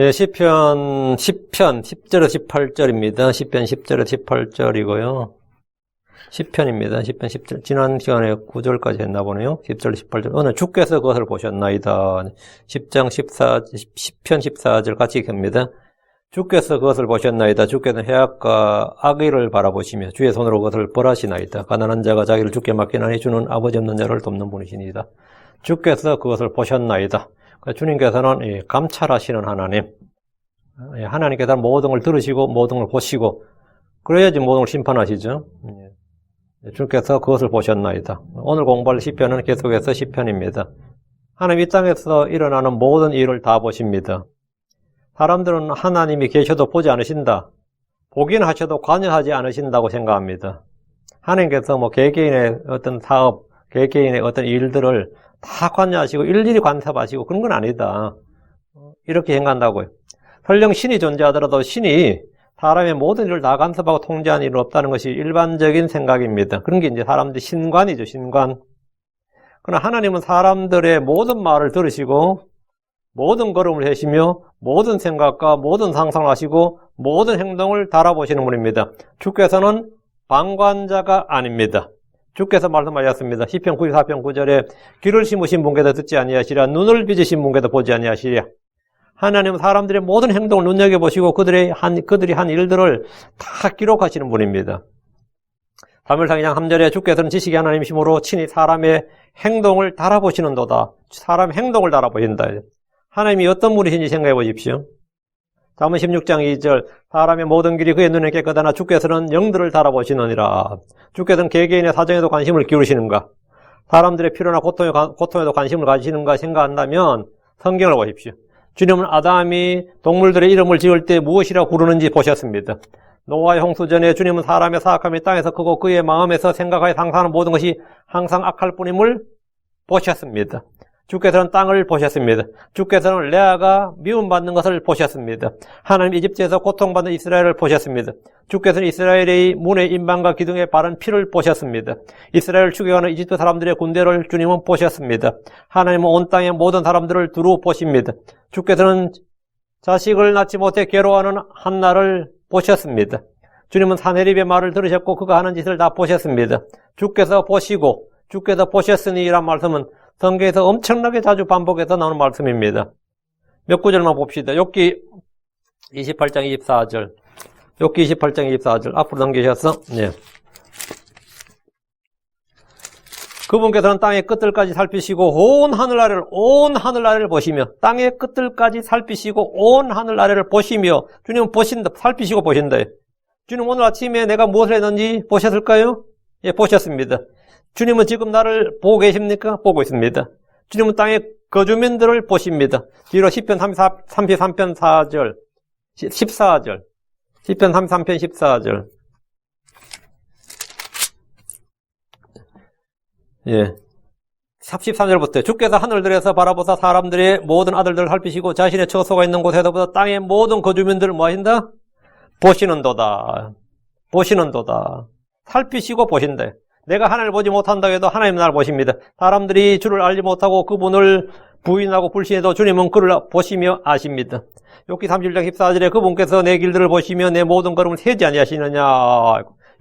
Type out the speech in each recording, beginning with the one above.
예, 시편 10절에서 18절입니다. 시편 10절에서 18절이고요. 시편입니다. 시편 10절. 지난 시간에 9절까지 했나 보네요. 10절, 18절. 오늘 주께서 그것을 보셨나이다. 10장 10편 14절 같이 읽습니다. 주께서 그것을 보셨나이다. 주께서는 해악과 악의를 바라보시며 주의 손으로 그것을 벌하시나이다. 가난한 자가 자기를 주께 맡기나니 주는 아버지 없는 자를 돕는 분이시니이다. 주께서 그것을 보셨나이다. 주님께서는 감찰하시는 하나님, 하나님께서 모든 걸 들으시고 모든 걸 보시고 그래야지 모든 걸 심판하시죠. 주께서 그것을 보셨나이다. 오늘 공부할 시편은 계속해서 시편입니다. 하나님 이 땅에서 일어나는 모든 일을 다 보십니다. 사람들은 하나님이 계셔도 보지 않으신다. 보긴 하셔도 관여하지 않으신다고 생각합니다. 하나님께서 개개인의 어떤 사업, 개개인의 어떤 일들을 다 관여하시고 일일이 간섭하시고 그런 건 아니다. 이렇게 생각한다고요. 설령 신이 존재하더라도 신이 사람의 모든 일을 다 간섭하고 통제하는 일은 없다는 것이 일반적인 생각입니다. 그런 게 이제 사람들이 신관이죠, 신관. 그러나 하나님은 사람들의 모든 말을 들으시고 모든 걸음을 하시며 모든 생각과 모든 상상을 하시고 모든 행동을 달아보시는 분입니다. 주께서는 방관자가 아닙니다. 주께서 말씀하셨습니다. 시편 94편 9절에 귀를 심으신 분께도 듣지 아니하시랴 눈을 빚으신 분께도 보지 아니하시랴. 하나님은 사람들의 모든 행동을 눈여겨보시고 그들이 한 일들을 다 기록하시는 분입니다. 사무엘상 2장 3절에 주께서는 지식의 하나님이시므로 친히 사람의 행동을 달아보시는도다. 사람의 행동을 달아보신다. 하나님이 어떤 분이신지 생각해 보십시오. 다음은 16장 2절 사람의 모든 길이 그의 눈에 깨끗하나 주께서는 영들을 달아보시느니라. 주께서는 개개인의 사정에도 관심을 기울이시는가? 사람들의 필요나 고통에도 관심을 가지시는가 생각한다면 성경을 보십시오. 주님은 아담이 동물들의 이름을 지을 때 무엇이라고 부르는지 보셨습니다. 노아의 홍수 전에 주님은 사람의 사악함이 땅에서 크고 그의 마음에서 생각하여 상상하는 모든 것이 항상 악할 뿐임을 보셨습니다. 주께서는 땅을 보셨습니다. 주께서는 레아가 미움받는 것을 보셨습니다. 하나님 이집트에서 고통받는 이스라엘을 보셨습니다. 주께서는 이스라엘의 문의 인방과 기둥에 바른 피를 보셨습니다. 이스라엘을 추격하는 이집트 사람들의 군대를 주님은 보셨습니다. 하나님은 온 땅의 모든 사람들을 두루 보십니다. 주께서는 자식을 낳지 못해 괴로워하는 한나를 보셨습니다. 주님은 사내립의 말을 들으셨고 그가 하는 짓을 다 보셨습니다. 주께서 보시고 주께서 보셨으니 이란 말씀은 성경에서 엄청나게 자주 반복해서 나오는 말씀입니다. 몇 구절만 봅시다. 욥기 28장 24절. 욥기 28장 24절. 앞으로 넘기셔서, 네. 그분께서는 땅의 끝들까지 살피시고 온 하늘나라를 보시며 땅의 끝들까지 살피시고 온 하늘나라를 보시며 주님은 보신다. 살피시고 보신다. 주님 오늘 아침에 내가 무엇을 했는지 보셨을까요? 예, 보셨습니다. 주님은 지금 나를 보고 계십니까? 보고 있습니다. 주님은 땅의 거주민들을 보십니다. 뒤로 시편 33편 4절, 14절. 시편 33편 14절. 예. 13절부터 주께서 하늘들에서 바라보사 사람들의 모든 아들들을 살피시고 자신의 처소가 있는 곳에서부터 땅의 모든 거주민들을 뭐 하신다? 보시는도다. 살피시고 보신다. 내가 하나님을 보지 못한다고 해도 하나님 나를 보십니다. 사람들이 주를 알지 못하고 그분을 부인하고 불신해도 주님은 그를 보시며 아십니다. 욥기 31장 14절에 그분께서 내 길들을 보시며 내 모든 걸음을 세지 아니하시느냐.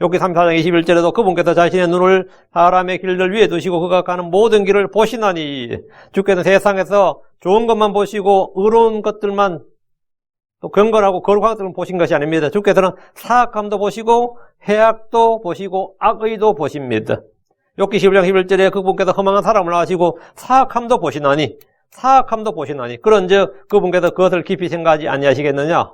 욥기 34장 21절에도 그분께서 자신의 눈을 사람의 길들 위에 두시고 그가 가는 모든 길을 보시나니. 주께서 세상에서 좋은 것만 보시고 의로운 것들만 또 경건하고 거룩한 것들만 보신 것이 아닙니다. 주께서는 사악함도 보시고 해악도 보시고 악의도 보십니다. 욥기 11장 11절에 그분께서 허망한 사람을 아시고 사악함도 보시나니 그런즉 그분께서 그것을 깊이 생각하지 아니하시겠느냐.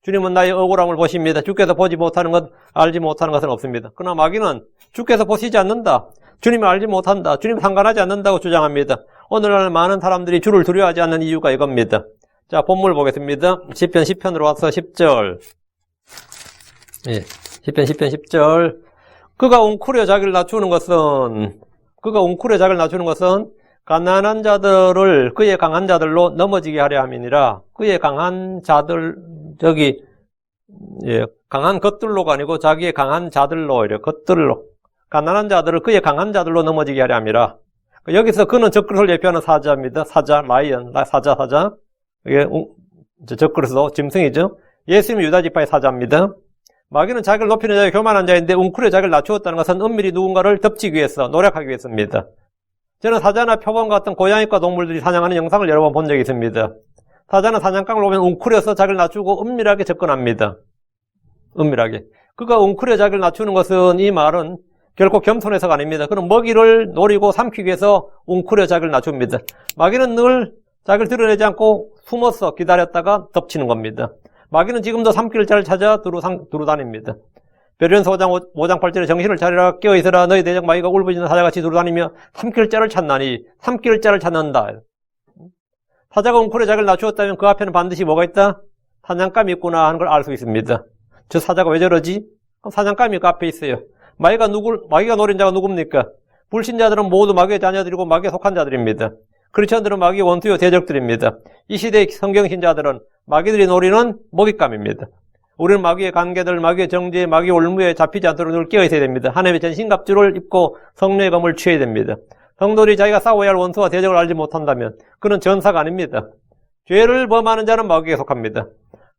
주님은 나의 억울함을 보십니다. 주께서 보지 못하는 것, 알지 못하는 것은 없습니다. 그러나 마귀는 주께서 보시지 않는다, 주님이 알지 못한다, 주님 상관하지 않는다고 주장합니다. 오늘날 많은 사람들이 주를 두려워하지 않는 이유가 이겁니다. 자, 본문을 보겠습니다. 시편 10편으로 와서 10절. 예, 시편 10절. 그가 웅크려 자기를 낮추는 것은 가난한 자들을 그의 강한 자들로 넘어지게 하려 함이니라. 그의 강한 자들, 강한 것들로가 아니고 자기의 강한 자들로, 것들로. 가난한 자들을 그의 강한 자들로 넘어지게 하려 함이라. 여기서 그는 적그릇을 예표하는 사자입니다. 사자, 라이언, 사자. 이게 적그리스도 짐승이죠. 예수님은 유다지파의 사자입니다. 마귀는 자기를 높이는 자에 교만한 자인데 웅크려 자기를 낮추었다는 것은 은밀히 누군가를 덮치기 위해서, 노력하기 위해서입니다. 저는 사자나 표범 같은 고양이과 동물들이 사냥하는 영상을 여러 번 본 적이 있습니다. 사자는 사냥감을 보면 웅크려서 자기를 낮추고 은밀하게 접근합니다. 은밀하게. 그가 웅크려 자기를 낮추는 것은, 이 말은 결코 겸손해서가 아닙니다. 그는 먹이를 노리고 삼키기 위해서 웅크려 자기를 낮춥니다. 마귀는 늘 자기를 드러내지 않고 숨어서 기다렸다가 덮치는 겁니다. 마귀는 지금도 삼킬 자를 찾아 두루 다닙니다. 베드로전서 5장 8절에 정신을 차리라 깨어있으라 너희 대적 마귀가 울부짖는 사자같이 두루 다니며 삼킬 자를 찾나니, 삼킬 자를 찾는다. 사자가 웅크려 자기를 낮추었다면 그 앞에는 반드시 뭐가 있다? 사냥감이 있구나 하는 걸 알 수 있습니다. 저 사자가 왜 저러지? 사냥감이 그 앞에 있어요. 마귀가 노린 자가 누굽니까? 불신자들은 모두 마귀의 자녀들이고 마귀에 속한 자들입니다. 크리스천들은 마귀의 원수요 대적들입니다. 이 시대의 성경신자들은 마귀들이 노리는 먹잇감입니다. 우리는 마귀의 관계들, 마귀의 정죄, 마귀의 올무에 잡히지 않도록 늘 깨어 있어야 됩니다. 하나님의 전신갑주를 입고 성령의 검을 취해야 됩니다. 성도들이 자기가 싸워야 할 원수와 대적을 알지 못한다면 그는 전사가 아닙니다. 죄를 범하는 자는 마귀에 속합니다.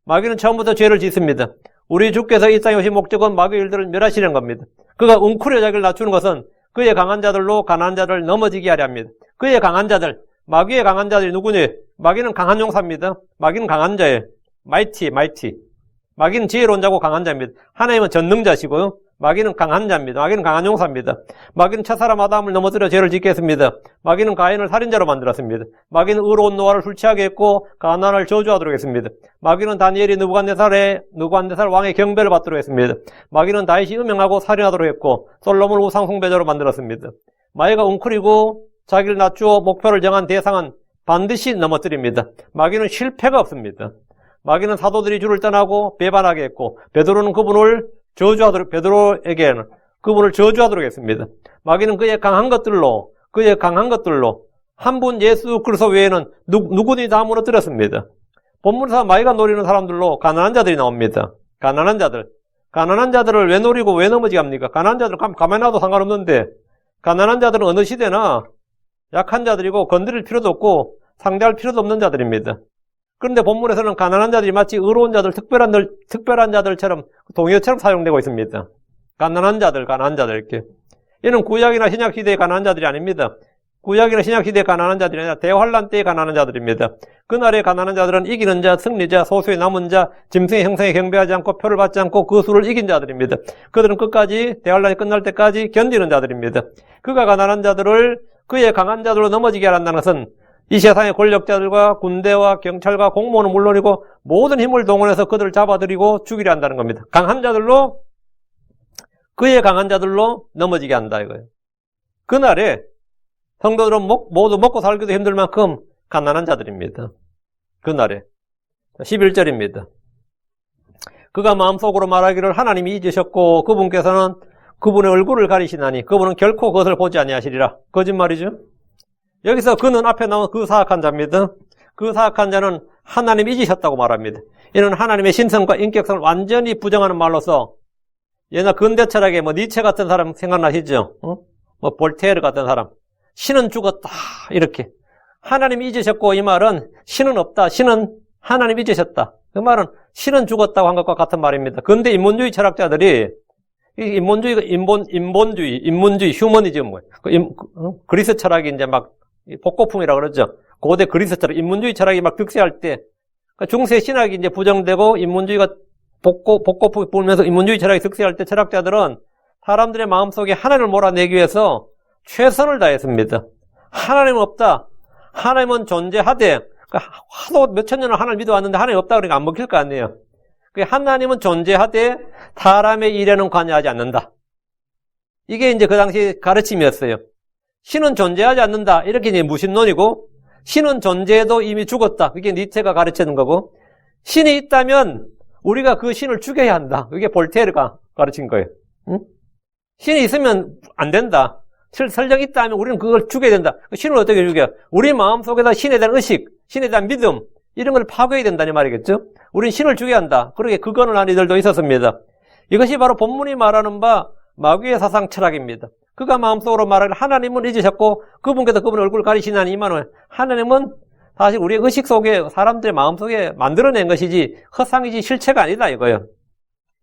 마귀는 처음부터 죄를 짓습니다. 우리 주께서 이 땅에 오신 목적은 마귀의 일들을 멸하시려는 겁니다. 그가 웅크려 자기를 낮추는 것은 그의 강한 자들로 가난한 자들을 넘어지게 하려 합니다. 그의 강한 자들, 마귀의 강한 자들이 누구니? 마귀는 강한 용사입니다. 마귀는 강한 자예요. 마이티. 마귀는 지혜로운 자고 강한 자입니다. 하나님은 전능자시고요. 마귀는 강한 자입니다. 마귀는 강한 용사입니다. 마귀는 첫사람 아담을 넘어뜨려 죄를 짓게 했습니다. 마귀는 가인을 살인자로 만들었습니다. 마귀는 의로운 노아를 술 취하게 했고 가나안을 저주하도록 했습니다. 마귀는 다니엘이 느부갓네살 왕의 경배를 받도록 했습니다. 마귀는 다윗이 음행하고 살인하도록 했고 솔로몬을 우상 숭배자로 만들었습니다. 마귀가 웅크리고 자기를 낮추어 목표를 정한 대상은 반드시 넘어뜨립니다. 마귀는 실패가 없습니다. 마귀는 사도들이 주를 떠나고 배반하게 했고 베드로는 베드로에게는 그분을 저주하도록 했습니다. 마귀는 그의 강한 것들로 한 분 예수 그리스도 외에는 누구든지 다 무너뜨렸습니다. 본문에서 마귀가 노리는 사람들로 가난한 자들이 나옵니다. 가난한 자들을 왜 노리고 왜 넘어지게 합니까? 가난한 자들은 가만히 놔도 상관없는데 가난한 자들은 어느 시대나 약한 자들이고 건드릴 필요도 없고 상대할 필요도 없는 자들입니다. 그런데 본문에서는 가난한 자들이 마치 의로운 자들, 특별한 자들처럼 동의어처럼 사용되고 있습니다. 가난한 자들 이렇게. 이는 구약이나 신약 시대의 가난한 자들이 아닙니다. 구약이나 신약 시대의 가난한 자들이 아니라 대환란 때의 가난한 자들입니다. 그날의 가난한 자들은 이기는 자, 승리자, 소수의 남은 자, 짐승의 형상에 경배하지 않고 표를 받지 않고 그 수를 이긴 자들입니다. 그들은 끝까지 대환란이 끝날 때까지 견디는 자들입니다. 그가 가난한 자들을 그의 강한 자들로 넘어지게 한다는 것은 이 세상의 권력자들과 군대와 경찰과 공무원은 물론이고 모든 힘을 동원해서 그들을 잡아들이고 죽이려 한다는 겁니다. 그의 강한 자들로 넘어지게 한다 이거예요. 그날에 성도들은 모두 먹고 살기도 힘들 만큼 가난한 자들입니다. 그날에 11절입니다. 그가 마음속으로 말하기를 하나님이 잊으셨고 그분께서는 그분의 얼굴을 가리시나니 그분은 결코 그것을 보지 아니하시리라. 거짓말이죠. 여기서 그는 앞에 나온 그 사악한 자입니다. 그 사악한 자는 하나님이 잊으셨다고 말합니다. 이는 하나님의 신성과 인격성을 완전히 부정하는 말로서 옛날 근대 철학에 니체 같은 사람 생각나시죠? 볼테르 같은 사람. 신은 죽었다. 이렇게. 하나님이 잊으셨고 이 말은 신은 없다. 신은 하나님이 잊으셨다. 그 말은 신은 죽었다고 한 것과 같은 말입니다. 근대 인문주의 철학자들이 인본주의, 휴머니즘, 그리스 철학이 이제 막 복고풍이라고 그러죠. 고대 그리스 철학, 인문주의 철학이 막 득세할 때, 중세 신학이 이제 부정되고 인문주의가 복고풍이 불면서 인문주의 철학이 득세할 때 철학자들은 사람들의 마음속에 하나님을 몰아내기 위해서 최선을 다했습니다. 하나님은 없다. 하나님은 존재하되, 하도 몇천 년을 하나님을 믿어왔는데 하나님이 없다 그러니까 안 먹힐 거 아니에요. 하나님은 존재하되 사람의 일에는 관여하지 않는다. 이게 이제 그 당시 가르침이었어요. 신은 존재하지 않는다. 이렇게 이제 무신론이고, 신은 존재해도 이미 죽었다. 그게 니체가 가르치는 거고, 신이 있다면 우리가 그 신을 죽여야 한다. 그게 볼테르가 가르친 거예요. 응? 신이 있으면 안 된다. 설령 있다면 우리는 그걸 죽여야 된다. 신을 어떻게 죽여? 우리 마음속에다 신에 대한 의식, 신에 대한 믿음, 이런 걸 파괴해야 된다는 말이겠죠? 우린 신을 죽여야 한다. 그렇게 극언을 한 이들도 있었습니다. 이것이 바로 본문이 말하는 바 마귀의 사상 철학입니다. 그가 마음속으로 말하기를 하나님은 잊으셨고 그분께서 그분의 얼굴을 가리시나니 이 말은 하나님은 사실 우리의 의식 속에 사람들의 마음속에 만들어낸 것이지 허상이지 실체가 아니다 이거예요.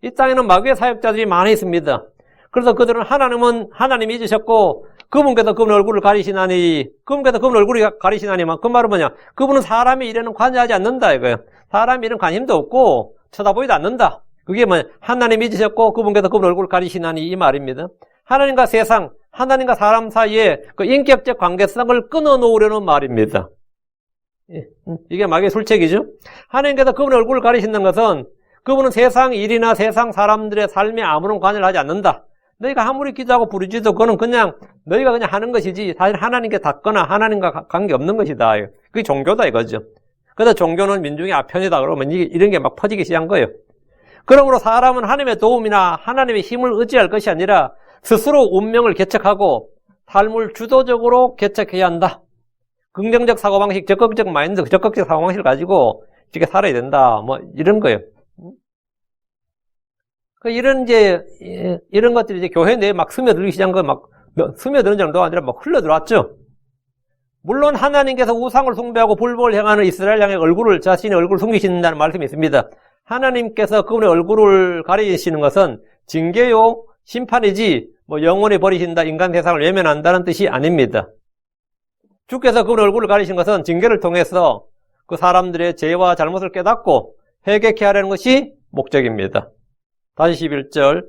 이 땅에는 마귀의 사역자들이 많이 있습니다. 그래서 그들은 하나님이 잊으셨고 그분께서 그분 얼굴을 가리시나니 그분께서 그분 얼굴을 가리시나니만 그 말은 뭐냐? 그분은 사람의 일에는 관여하지 않는다 이거예요. 사람의 일은 관심도 없고 쳐다보지도 않는다. 그게 뭐냐? 하나님이 잊으셨고 그분께서 그분 얼굴을 가리시나니 이 말입니다. 하나님과 세상, 하나님과 사람 사이에 그 인격적 관계성을 끊어놓으려는 말입니다. 이게 마귀의 술책이죠. 하나님께서 그분의 얼굴을 가리신다는 것은 그분은 세상 일이나 세상 사람들의 삶에 아무런 관여를 하지 않는다. 너희가 아무리 기도하고 부르짖어도 그거는 그냥 너희가 그냥 하는 것이지 사실 하나님께 닿거나 하나님과 관계없는 것이다. 그게 종교다 이거죠. 그래서 종교는 민중의 아편이다 그러면 이런 게 막 퍼지기 시작한 거예요. 그러므로 사람은 하나님의 도움이나 하나님의 힘을 의지할 것이 아니라 스스로 운명을 개척하고 삶을 주도적으로 개척해야 한다. 긍정적 사고방식, 적극적 마인드, 적극적 사고방식을 가지고 이렇게 살아야 된다. 뭐 이런 거예요. 이런 것들이 이제 교회 내에 막 스며들기 시작한 거 막 스며드는 정도가 아니라 막 흘러들어왔죠. 물론 하나님께서 우상을 숭배하고 불법을 행하는 이스라엘 양의 자신의 얼굴을 숨기신다는 말씀이 있습니다. 하나님께서 그분의 얼굴을 가리시는 것은 징계요, 심판이지 뭐 영원히 버리신다, 인간 세상을 외면한다는 뜻이 아닙니다. 주께서 그분의 얼굴을 가리신 것은 징계를 통해서 그 사람들의 죄와 잘못을 깨닫고 회개케 하려는 것이 목적입니다. 다시 11절.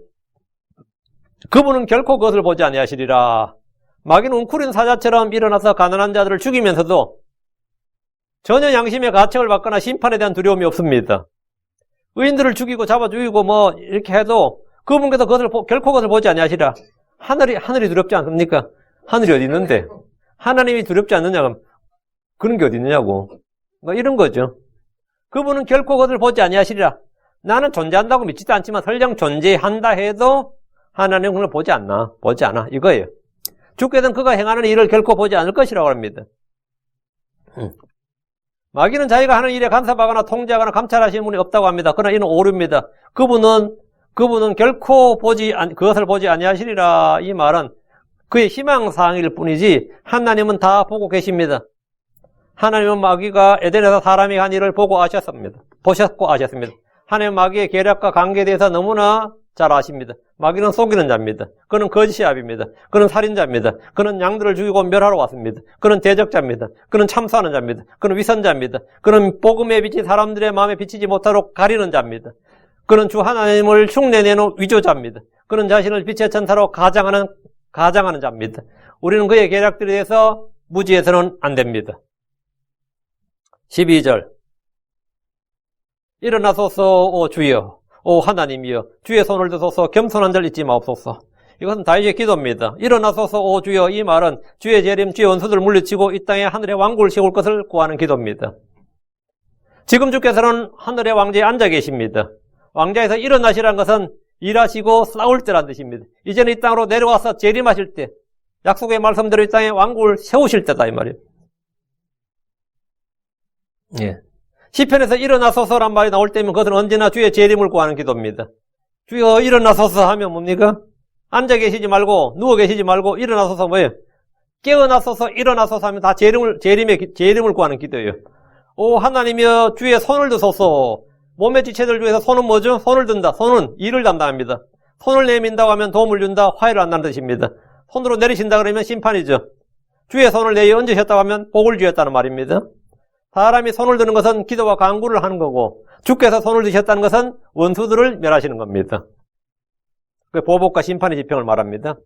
그분은 결코 그것을 보지 아니하시리라. 마귀는 웅크린 사자처럼 일어나서 가난한 자들을 죽이면서도 전혀 양심의 가책을 받거나 심판에 대한 두려움이 없습니다. 의인들을 죽이고 잡아 죽이고 뭐 이렇게 해도 그분께서 결코 그것을 보지 아니하시리라. 하늘이 두렵지 않습니까? 하늘이 어디 있는데? 하나님이 두렵지 않느냐? 그런 게 어디 있느냐고. 뭐 이런 거죠. 그분은 결코 그것을 보지 아니하시리라. 나는 존재한다고 믿지도 않지만 설령 존재한다 해도 하나님은 그걸 보지 않아. 이거예요. 주께서는 그가 행하는 일을 결코 보지 않을 것이라고 합니다. 마귀는 자기가 하는 일에 간섭하거나 통제하거나 감찰하시는 분이 없다고 합니다. 그러나 이는 오류입니다. 그분은 결코 그것을 보지 아니하시리라. 이 말은 그의 희망사항일 뿐이지 하나님은 다 보고 계십니다. 하나님은 마귀가 에덴에서 사람이 한 일을 보셨고 아셨습니다. 하나님은 마귀의 계략과 관계에 대해서 너무나 잘 아십니다. 마귀는 속이는 자입니다. 그는 거짓이압입니다. 그는 살인자입니다. 그는 양들을 죽이고 멸하러 왔습니다. 그는 대적자입니다. 그는 참수하는 자입니다. 그는 위선자입니다. 그는 복음의 빛이 사람들의 마음에 비치지 못하도록 가리는 자입니다. 그는 주 하나님을 흉내내는 위조자입니다. 그는 자신을 빛의 천사로 가장하는 자입니다. 우리는 그의 계략들에 대해서 무지해서는 안 됩니다. 12절. 일어나소서 오 주여, 오 하나님이여, 주의 손을 드소서, 겸손한 자를 잊지 마옵소서. 이것은 다윗의 기도입니다. 일어나소서 오 주여, 이 말은 주의 재림, 주의 원수들을 물리치고 이 땅에 하늘의 왕국을 세울 것을 구하는 기도입니다. 지금 주께서는 하늘의 왕좌에 앉아 계십니다. 왕좌에서 일어나시라는 것은 일하시고 싸울 때란 뜻입니다. 이제는 이 땅으로 내려와서 재림하실 때, 약속의 말씀대로 이 땅에 왕국을 세우실 때다 이 말이에요. 예. 시편에서 일어나소서란 말이 나올 때면 그것은 언제나 주의 재림을 구하는 기도입니다. 주여 일어나소서 하면 뭡니까? 앉아 계시지 말고 누워 계시지 말고 일어나소서 뭐예요? 깨어나소서 일어나소서 하면 다 재림을 구하는 기도예요. 오 하나님이여 주의 손을 드소서. 몸의 지체들 중에서 손은 뭐죠? 손을 든다. 손은 일을 담당합니다. 손을 내민다고 하면 도움을 준다, 화해를 한다는 뜻입니다. 손으로 내리신다 그러면 심판이죠. 주의 손을 내어 얹으셨다고 하면 복을 주셨다는 말입니다. 사람이 손을 드는 것은 기도와 간구를 하는 거고 주께서 손을 드셨다는 것은 원수들을 멸하시는 겁니다. 그 보복과 심판의 지평을 말합니다.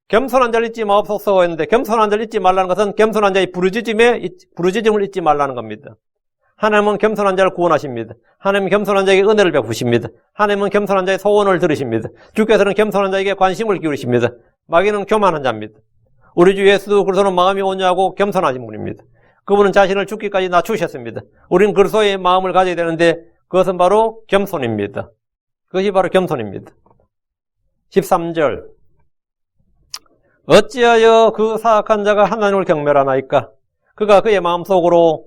겸손한 자를 잊지 마옵소서 했는데 겸손한 자를 잊지 말라는 것은 겸손한 자의 부르짖음을 잊지 말라는 겁니다. 하나님은 겸손한 자를 구원하십니다. 하나님은 겸손한 자에게 은혜를 베푸십니다. 하나님은 겸손한 자의 소원을 들으십니다. 주께서는 겸손한 자에게 관심을 기울이십니다. 마귀는 교만한 자입니다. 우리 주 예수도 그리스도는 마음이 온유하고 겸손하신 분입니다. 그분은 자신을 죽기까지 낮추셨습니다. 우리는 그리스도의 마음을 가져야 되는데 그것은 바로 겸손입니다. 그것이 바로 겸손입니다. 13절. 어찌하여 그 사악한 자가 하나님을 경멸하나이까? 그가 그의 마음속으로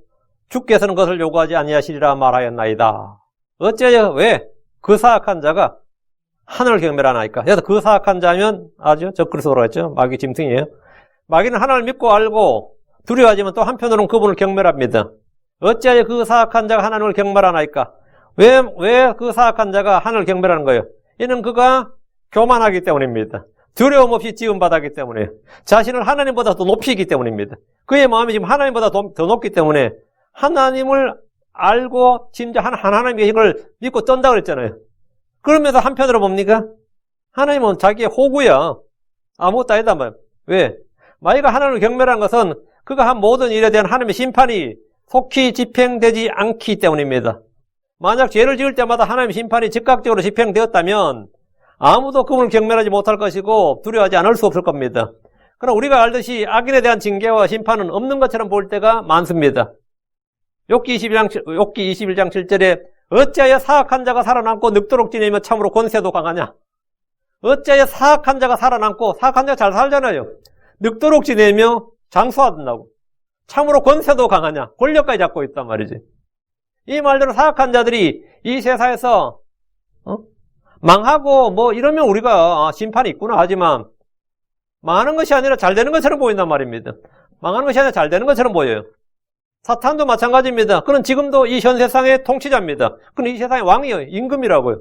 주께서는 그것을 요구하지 아니하시리라 말하였나이다. 어찌하여 왜 그 사악한 자가 하나님을 경멸하나이까? 그래서 그 사악한 자면 아주 적그리스도라고 했죠. 마귀 짐승이에요. 마귀는 하나님을 믿고 알고 두려워하지만 또 한편으로는 그분을 경멸합니다. 어찌하여 그 사악한 자가 하나님을 경멸하나이까? 왜 그 사악한 자가 하나님을 경멸하는 거예요? 이는 그가 교만하기 때문입니다. 두려움 없이 지음받았기 때문에, 자신을 하나님보다 더 높이기 때문입니다. 그의 마음이 지금 하나님보다 더 높기 때문에 하나님을 알고 진짜 하나님의 계신 걸 믿고 떤다고 그랬잖아요. 그러면서 한편으로 뭡니까? 하나님은 자기의 호구야. 아무것도 아니다 말이야. 왜? 마귀가 하나님을 경멸한 것은 그가 한 모든 일에 대한 하나님의 심판이 속히 집행되지 않기 때문입니다. 만약 죄를 지을 때마다 하나님의 심판이 즉각적으로 집행되었다면 아무도 그분을 경멸하지 못할 것이고 두려워하지 않을 수 없을 겁니다. 그러나 우리가 알듯이 악인에 대한 징계와 심판은 없는 것처럼 볼 때가 많습니다. 욥기 21장 7절에 어찌하여 사악한 자가 살아남고 늙도록 지내며 참으로 권세도 강하냐? 어찌하여 사악한 자가 살아남고, 사악한 자가 잘 살잖아요. 늙도록 지내며 장수한다고. 참으로 권세도 강하냐? 권력까지 잡고 있단 말이지. 이 말대로 사악한 자들이 이 세상에서 망하고 뭐 이러면 우리가 심판이 있구나 하지만 망하는 것이 아니라 잘 되는 것처럼 보인단 말입니다. 망하는 것이 아니라 잘 되는 것처럼 보여요. 사탄도 마찬가지입니다. 그는 지금도 이 현 세상의 통치자입니다. 그는 이 세상의 왕이에요. 임금이라고요.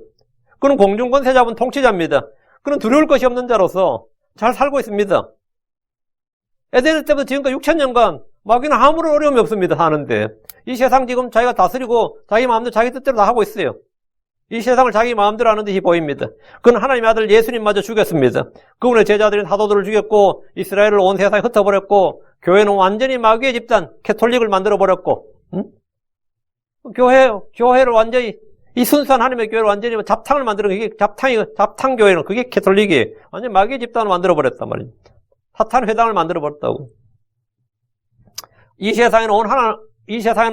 그는 공중권세 잡은 통치자입니다. 그는 두려울 것이 없는 자로서 잘 살고 있습니다. 에덴 때부터 지금까지 6,000년간 마귀는 아무런 어려움이 없습니다. 사는데 이 세상 지금 자기가 다스리고 자기 마음대로 자기 뜻대로 다 하고 있어요. 이 세상을 자기 마음대로 하는 듯이 보입니다. 그는 하나님의 아들 예수님마저 죽였습니다. 그분의 제자들인 사도들을 죽였고 이스라엘을 온 세상에 흩어버렸고 교회는 완전히 마귀의 집단 캐톨릭을 만들어버렸고 교회를 완전히 이 순수한 하나님의 교회를 완전히 잡탕을 만드는 게 잡탕교회는 그게 캐톨릭이에요. 완전히 마귀의 집단을 만들어버렸단 말이에요. 사탄 회당을 만들어버렸다고. 이 세상에는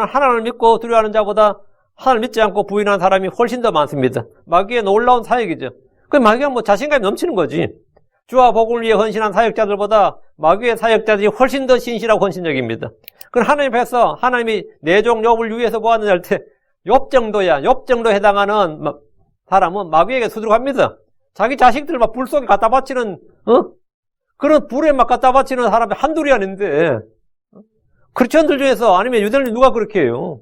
하나님을 믿고 두려워하는 자보다 하나님을 믿지 않고 부인하는 사람이 훨씬 더 많습니다. 마귀의 놀라운 사역이죠. 그 마귀가 뭐 자신감이 넘치는 거지. 주와 복을 위해 헌신한 사역자들보다 마귀의 사역자들이 훨씬 더 신실하고 헌신적입니다. 그럼 하나님 앞에서 하나님이 내 종 욥을 위해서 보았느냐 할 때 욥 정도에 해당하는 사람은 마귀에게 수두룩합니다. 자기 자식들 막 불 속에 갖다 바치는 그런 불에 막 갖다 바치는 사람이 한둘이 아닌데 크리스천들 중에서 아니면 유대인들 누가 그렇게 해요?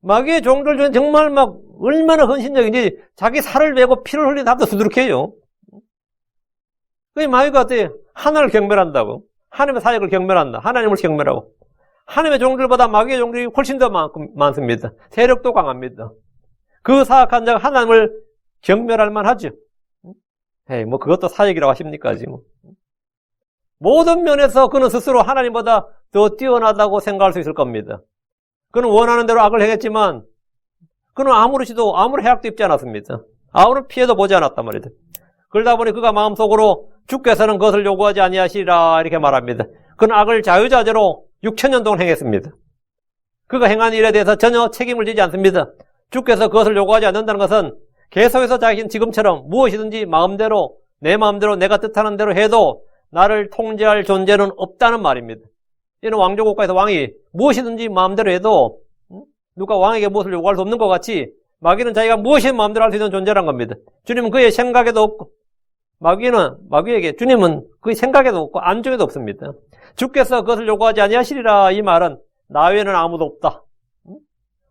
마귀의 종들 중에 정말 막 얼마나 헌신적인지 자기 살을 베고 피를 흘리다 합도 수두룩해요. 그 마귀가 어때? 하나님을 경멸한다고. 하나님의 사역을 경멸한다. 하나님을 경멸하고. 하나님의 종들보다 마귀의 종들이 훨씬 더 많습니다. 세력도 강합니다. 그 사악한 자가 하나님을 경멸할 만하죠. 에이, 뭐 그것도 사역이라고 하십니까 지금. 모든 면에서 그는 스스로 하나님보다 더 뛰어나다고 생각할 수 있을 겁니다. 그는 원하는 대로 악을 행했지만 그는 아무런 해악도 입지 않았습니다. 아무런 피해도 보지 않았단 말이다. 그러다 보니 그가 마음속으로 주께서는 그것을 요구하지 아니하시리라 이렇게 말합니다. 그는 악을 자유자재로 6,000년 동안 행했습니다. 그가 행한 일에 대해서 전혀 책임을 지지 않습니다. 주께서 그것을 요구하지 않는다는 것은 계속해서 자기는 지금처럼 무엇이든지 마음대로 내 마음대로 내가 뜻하는 대로 해도 나를 통제할 존재는 없다는 말입니다. 이는 왕조국가에서 왕이 무엇이든지 마음대로 해도 누가 왕에게 무엇을 요구할 수 없는 것 같이 마귀는 자기가 무엇이든 마음대로 할 수 있는 존재란 겁니다. 주님은 그의 생각에도 없고 마귀에게 주님은 그의 생각에도 없고 안중에도 없습니다. 주께서 그것을 요구하지 아니하시리라 이 말은 나 외에는 아무도 없다.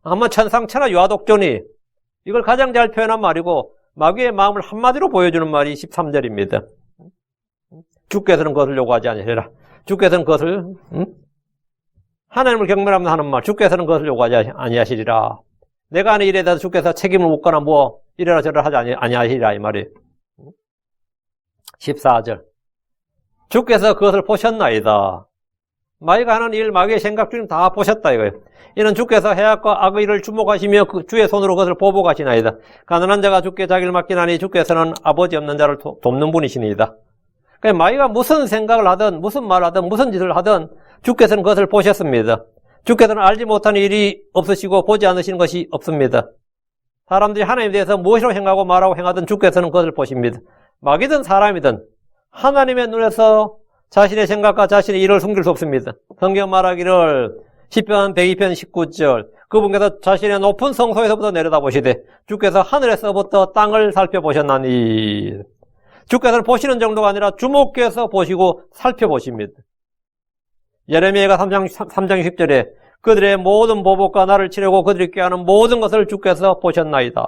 아마 천상천하 유아독존이 이걸 가장 잘 표현한 말이고 마귀의 마음을 한마디로 보여주는 말이 13절입니다. 주께서는 그것을 요구하지 아니하시리라. 주께서는 그것을 하나님을 경멸하면 하는 말. 주께서는 그것을 요구하지 아니하시리라. 내가 하는 일에 대해서 주께서 책임을 묻거나 뭐 이래라 저래라 하지 아니하시리라 이 말이에요. 14절. 주께서 그것을 보셨나이다. 마귀가 하는 일, 마귀의 생각 주님 다 보셨다 이거예요. 이는 주께서 해악과 악의 일을 주목하시며 그 주의 손으로 그것을 보복하시나이다. 가난한 자가 주께 자기를 맡기나니 주께서는 아버지 없는 자를 돕는 분이시니이다. 그러니까 마귀가 무슨 생각을 하든 무슨 말을 하든 무슨 짓을 하든 주께서는 그것을 보셨습니다. 주께서는 알지 못하는 일이 없으시고 보지 않으시는 것이 없습니다. 사람들이 하나님에 대해서 무엇으로 행하고 말하고 행하든 주께서는 그것을 보십니다. 마귀든 사람이든 하나님의 눈에서 자신의 생각과 자신의 일을 숨길 수 없습니다. 성경 말하기를 시편 102편 19절 그분께서 자신의 높은 성소에서부터 내려다보시되 주께서 하늘에서부터 땅을 살펴보셨나니 주께서는 보시는 정도가 아니라 주목해서 보시고 살펴보십니다. 예레미야가 3장 10절에 그들의 모든 보복과 나를 치려고 그들이 꾀하는 모든 것을 주께서 보셨나이다.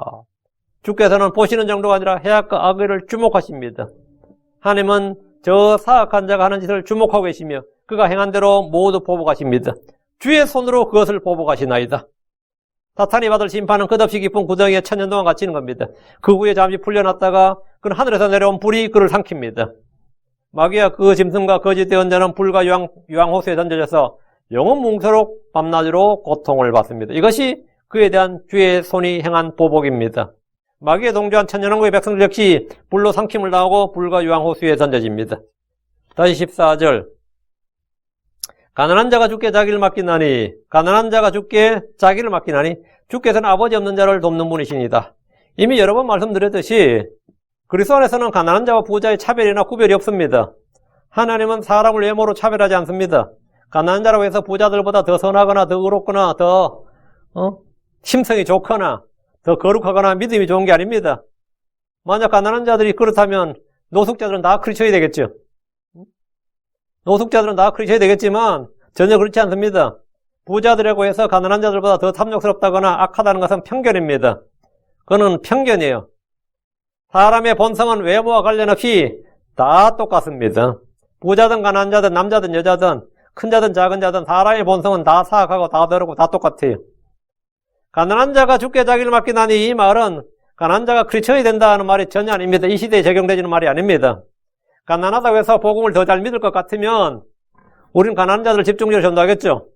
주께서는 보시는 정도가 아니라 해악과 악의를 주목하십니다. 하나님은 저 사악한 자가 하는 짓을 주목하고 계시며 그가 행한 대로 모두 보복하십니다. 주의 손으로 그것을 보복하시나이다. 사탄이 받을 심판은 끝없이 깊은 구덩이에 천년 동안 갇히는 겁니다. 그 후에 잠시 풀려났다가 그는 하늘에서 내려온 불이 그를 삼킵니다. 마귀와 그 짐승과 거짓된 언자는 불과 유황호수에 던져져서 영원 뭉서록 밤낮으로 고통을 받습니다. 이것이 그에 대한 주의 손이 행한 보복입니다. 마귀에 동조한 천년왕국의 백성들 역시 불로 삼킴을 당하고 불과 유황호수에 던져집니다. 다시 14절. 가난한 자가 주께 자기를 맡기나니 가난한 자가 주께 자기를 맡기나니 주께서는 아버지 없는 자를 돕는 분이시니다. 이미 여러 번 말씀드렸듯이 그리스도 안에서는 가난한 자와 부자의 차별이나 구별이 없습니다. 하나님은 사람을 외모로 차별하지 않습니다. 가난한 자라고 해서 부자들보다 더 선하거나 더 의롭거나 더 심성이 좋거나 더 거룩하거나 믿음이 좋은 게 아닙니다. 만약 가난한 자들이 그렇다면 노숙자들은 다 그리쳐야 되겠죠. 노숙자들은 다 그리쳐야 되겠지만 전혀 그렇지 않습니다. 부자들이라고 해서 가난한 자들보다 더 탐욕스럽다거나 악하다는 것은 편견입니다. 그거는 편견이에요. 사람의 본성은 외모와 관련 없이 다 똑같습니다. 부자든 가난한 자든 남자든 여자든 큰 자든 작은 자든 사람의 본성은 다 사악하고 다 더럽고 다 똑같아요. 가난한 자가 주께 자기를 맡기나니 이 말은 가난한 자가 그리쳐야 된다는 말이 전혀 아닙니다. 이 시대에 적용되지는 말이 아닙니다. 가난하다고 해서 복음을 더 잘 믿을 것 같으면 우리는 가난한 자들을 집중적으로 전도하겠죠.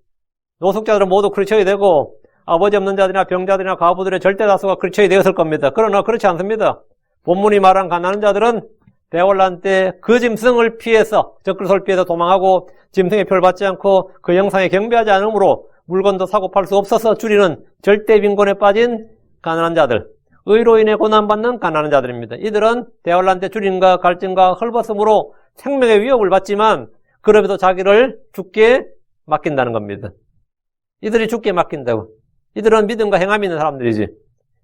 노숙자들은 모두 그리쳐야 되고 아버지 없는 자들이나 병자들이나 과부들의 절대 다수가 그리쳐야 되었을 겁니다. 그러나 그렇지 않습니다. 본문이 말한 가난한 자들은 대환란 때 그 짐승을 피해서 적그리스도를 피해서 도망하고 짐승의 표를 받지 않고 그 형상에 경배하지 않으므로 물건도 사고 팔 수 없어서 줄이는 절대 빈곤에 빠진 가난한 자들, 의로 인해 고난받는 가난한 자들입니다. 이들은 대환란 때 줄임과 갈증과 헐벗음으로 생명의 위협을 받지만 그럼에도 자기를 주께 맡긴다는 겁니다. 이들이 주께 맡긴다고. 이들은 믿음과 행함이 있는 사람들이지.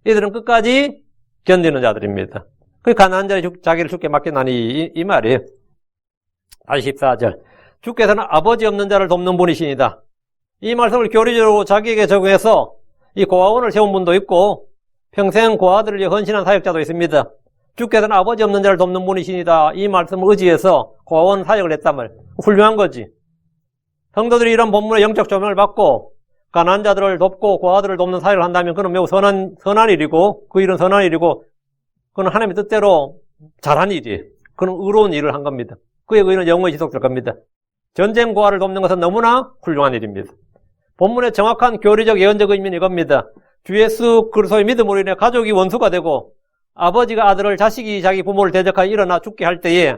이들은 끝까지 견디는 자들입니다. 그 가난한 자의 자기를 주께 맡기나니 이 말이에요. 다시 14절. 주께서는 아버지 없는 자를 돕는 분이시니다. 이 말씀을 교리적으로 자기에게 적용해서 이 고아원을 세운 분도 있고 평생 고아들을 위해 헌신한 사역자도 있습니다. 주께서는 아버지 없는 자를 돕는 분이시니다. 이 말씀을 의지해서 고아원 사역을 했다면 훌륭한 거지. 성도들이 이런 본문의 영적 조명을 받고 가난한 자들을 돕고 고아들을 돕는 사역을 한다면 그건 매우 선한 일이고 그 일은 선한 일이고 그건 하나님의 뜻대로 잘한 일이에요. 그건 의로운 일을 한 겁니다. 그의 의는 영원히 지속될 겁니다. 전쟁 고아를 돕는 것은 너무나 훌륭한 일입니다. 본문의 정확한 교리적 예언적 의미는 이겁니다. 주 예수 그리스도의 믿음으로 인해 가족이 원수가 되고 아버지가 아들을 자식이 자기 부모를 대적하여 일어나 죽게 할 때에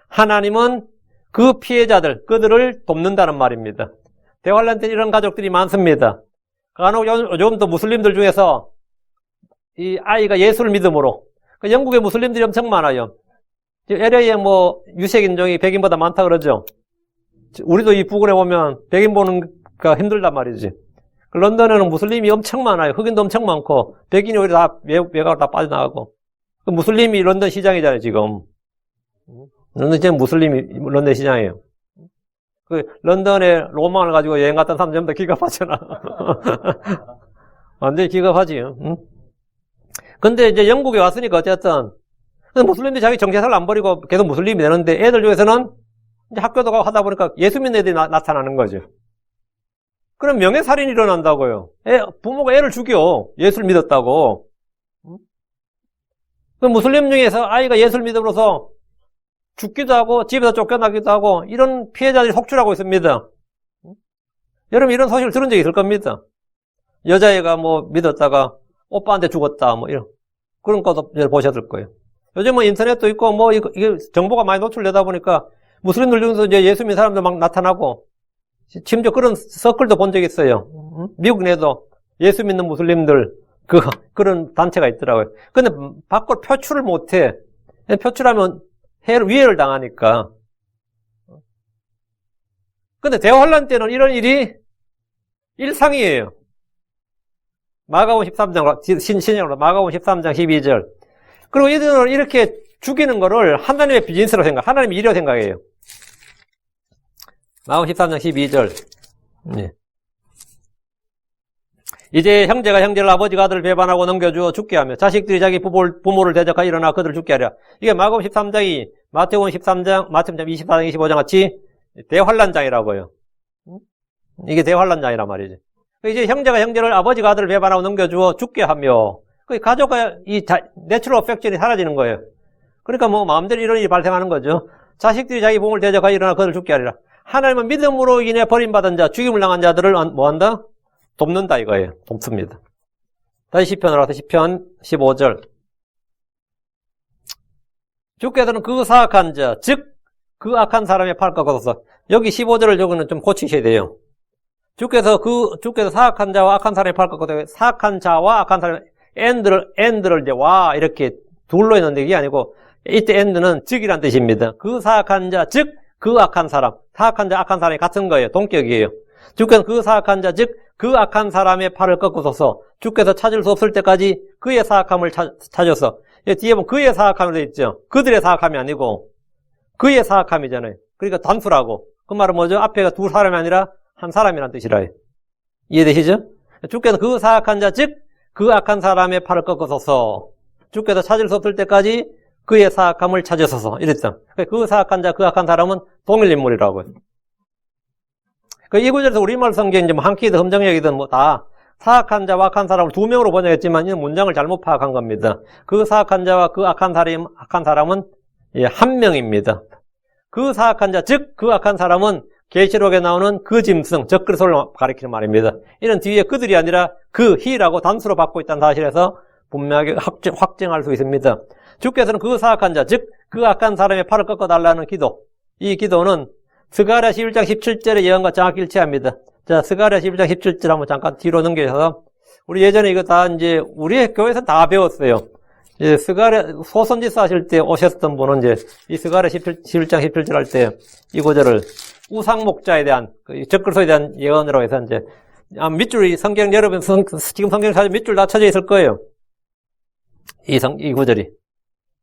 하나님은 그 피해자들, 그들을 돕는다는 말입니다. 대환란 때 이런 가족들이 많습니다. 간혹 요즘도 무슬림들 중에서 이 아이가 예수를 믿음으로 영국에 무슬림들이 엄청 많아요. LA에 뭐 유색인종이 백인보다 많다 그러죠. 우리도 이 부근에 보면 백인 보는 가 힘들단 말이지. 런던에는 무슬림이 엄청 많아요. 흑인도 엄청 많고 백인이 오히려 다 외곽으로 다 빠져나가고. 무슬림이 런던 시장이잖아요 지금. 런던 지금 무슬림이 런던 시장이에요. 그 런던에 로망을 가지고 여행 갔던 사람 전부 다 기겁하잖아. 완전히 기겁하지. 응? 근데 이제 영국에 왔으니까 어쨌든 무슬림들이 자기 정체성을 안 버리고 계속 무슬림이 되는데 애들 중에서는 이제 학교도 가고 하다 보니까 예수 믿는 애들이 나타나는 거죠. 그럼 명예살인이 일어난다고요. 부모가 애를 죽여. 예수를 믿었다고. 그 무슬림 중에서 아이가 예수를 믿음으로써 죽기도 하고 집에서 쫓겨나기도 하고 이런 피해자들이 속출하고 있습니다. 여러분 이런 소식을 들은 적이 있을 겁니다. 여자애가 뭐 믿었다가 오빠한테 죽었다 뭐 이런 그런 것도 보셨을 거예요. 요즘은 인터넷도 있고 뭐 이게 정보가 많이 노출되다 보니까 무슬림들 중에서 이제 예수 믿는 사람들 막 나타나고 심지어 그런 서클도 본 적이 있어요. 미국 내도 예수 믿는 무슬림들 그런 단체가 있더라고요. 근데 밖으로 표출을 못해. 표출하면 위해를 당하니까. 근데 대환란 때는 이런 일이 일상이에요. 마가복음 13장 신약으로 마가복음 13장 12절. 그리고 이들은 이렇게 죽이는 거를 하나님의 비즈니스로 하나님의 일이라고 생각해요. 마가복음 13장 12절. 네. 이제 형제가 형제를 아버지가 아들을 배반하고 넘겨주어 죽게 하며 자식들이 자기 부모를 대적하여 일어나 그들을 죽게 하랴. 이게 마가복음 13장이 마태복음 13장, 마태복음 24장, 25장 같이 대환란장이라고요. 이게 대환란장이란 말이지. 이제 형제가 형제를 아버지가 아들을 배반하고 넘겨주어 죽게 하며 그 가족과 이 내추럴 어펙션이 사라지는 거예요. 그러니까 뭐 마음대로 이런 일이 발생하는 거죠. 자식들이 자기 부모를 대적하여 일어나 그들을 죽게 하리라. 하나님은 믿음으로 인해 버림받은 자, 죽임을 당한 자들을 뭐한다? 돕는다 이거예요. 돕습니다. 다시 시편으로 와서 시편 15절. 주께서는 그 사악한 자, 즉 그 악한 사람의 팔을 꺾어서 여기 15절을 여기는 좀 고치셔야 돼요. 주께서 사악한 자와 악한 사람의 팔을 꺾어서 사악한 자와 악한 사람의 엔드를 이제 와 이렇게 둘로 했는데 이게 아니고 이때 엔드는 즉이란 뜻입니다. 그 사악한 자, 즉 그 악한 사람, 사악한 자, 악한 사람이 같은 거예요. 동격이에요. 주께서 그 사악한 자, 즉 그 악한 사람의 팔을 꺾으소서. 주께서 찾을 수 없을 때까지 그의 사악함을 찾아서. 뒤에 보면 그의 사악함이 되어 있죠. 그들의 사악함이 아니고 그의 사악함이잖아요. 그러니까 단수라고. 그 말은 뭐죠? 앞에가 두 사람이 아니라 한 사람이란 뜻이라요. 이해되시죠? 주께서 그 사악한 자, 즉 그 악한 사람의 팔을 꺾으소서. 주께서 찾을 수 없을 때까지 그의 사악함을 찾으소서. 이랬죠. 그 사악한 자, 그 악한 사람은 동일 인물이라고요. 이 구절에서 우리말 성경 이제 뭐 한키든 험정역이든 뭐 다 사악한 자와 악한 사람을 두 명으로 번역했지만 이 문장을 잘못 파악한 겁니다. 그 사악한 자와 그 악한 사람은 한 명입니다. 그 사악한 자, 즉 그 악한 사람은 계시록에 나오는 그 짐승, 적그리스도를 가리키는 말입니다. 이는 뒤에 그들이 아니라 그 히라고 단수로 받고 있다는 사실에서 분명하게 확증할 수 있습니다. 주께서는 그 사악한 자, 즉 그 악한 사람의 팔을 꺾어달라는 기도. 이 기도는 스가랴 11장 17절의 예언과 정확히 일치합니다. 자, 스가랴 11장 17절 한번 잠깐 뒤로 넘겨서 우리 예전에 이거 다 이제 우리 교회에서 다 배웠어요. 이제 스가랴 소선지서 하실 때 오셨던 분은 이제 이 스가랴 11장 17절 할 때 이 구절을 우상 목자에 대한 적그리스도에 대한 예언으로 해서 이제 밑줄이 성경 여러분 지금 성경 사진 밑줄 다 쳐져 있을 거예요. 이 구절이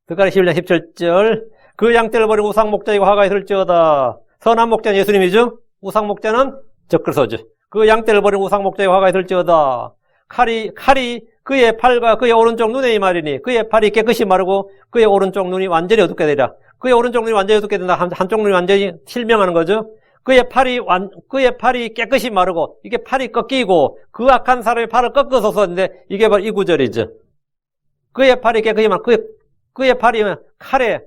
스가랴 11장 17절 그 양떼를 버리고 우상 목자이고 화가 있을지어다. 선한 목자는 예수님이죠. 우상 목자는 적그리스도죠. 그 양떼를 버리고 우상 목자이고 화가 있을지어다. 칼이 그의 팔과 그의 오른쪽 눈에 이 말이니 그의 팔이 깨끗이 마르고 그의 오른쪽 눈이 완전히 어둡게 되리라. 그의 오른쪽 눈이 완전히 어둡게 된다. 한쪽 눈이 완전히 실명하는 거죠. 그의 팔이 깨끗이 마르고 이게 팔이 꺾이고 그 악한 사람의 팔을 꺾어서서인데 이게 바로 이 구절이죠. 그의 팔이 깨끗이 마르고 그의 팔이 칼에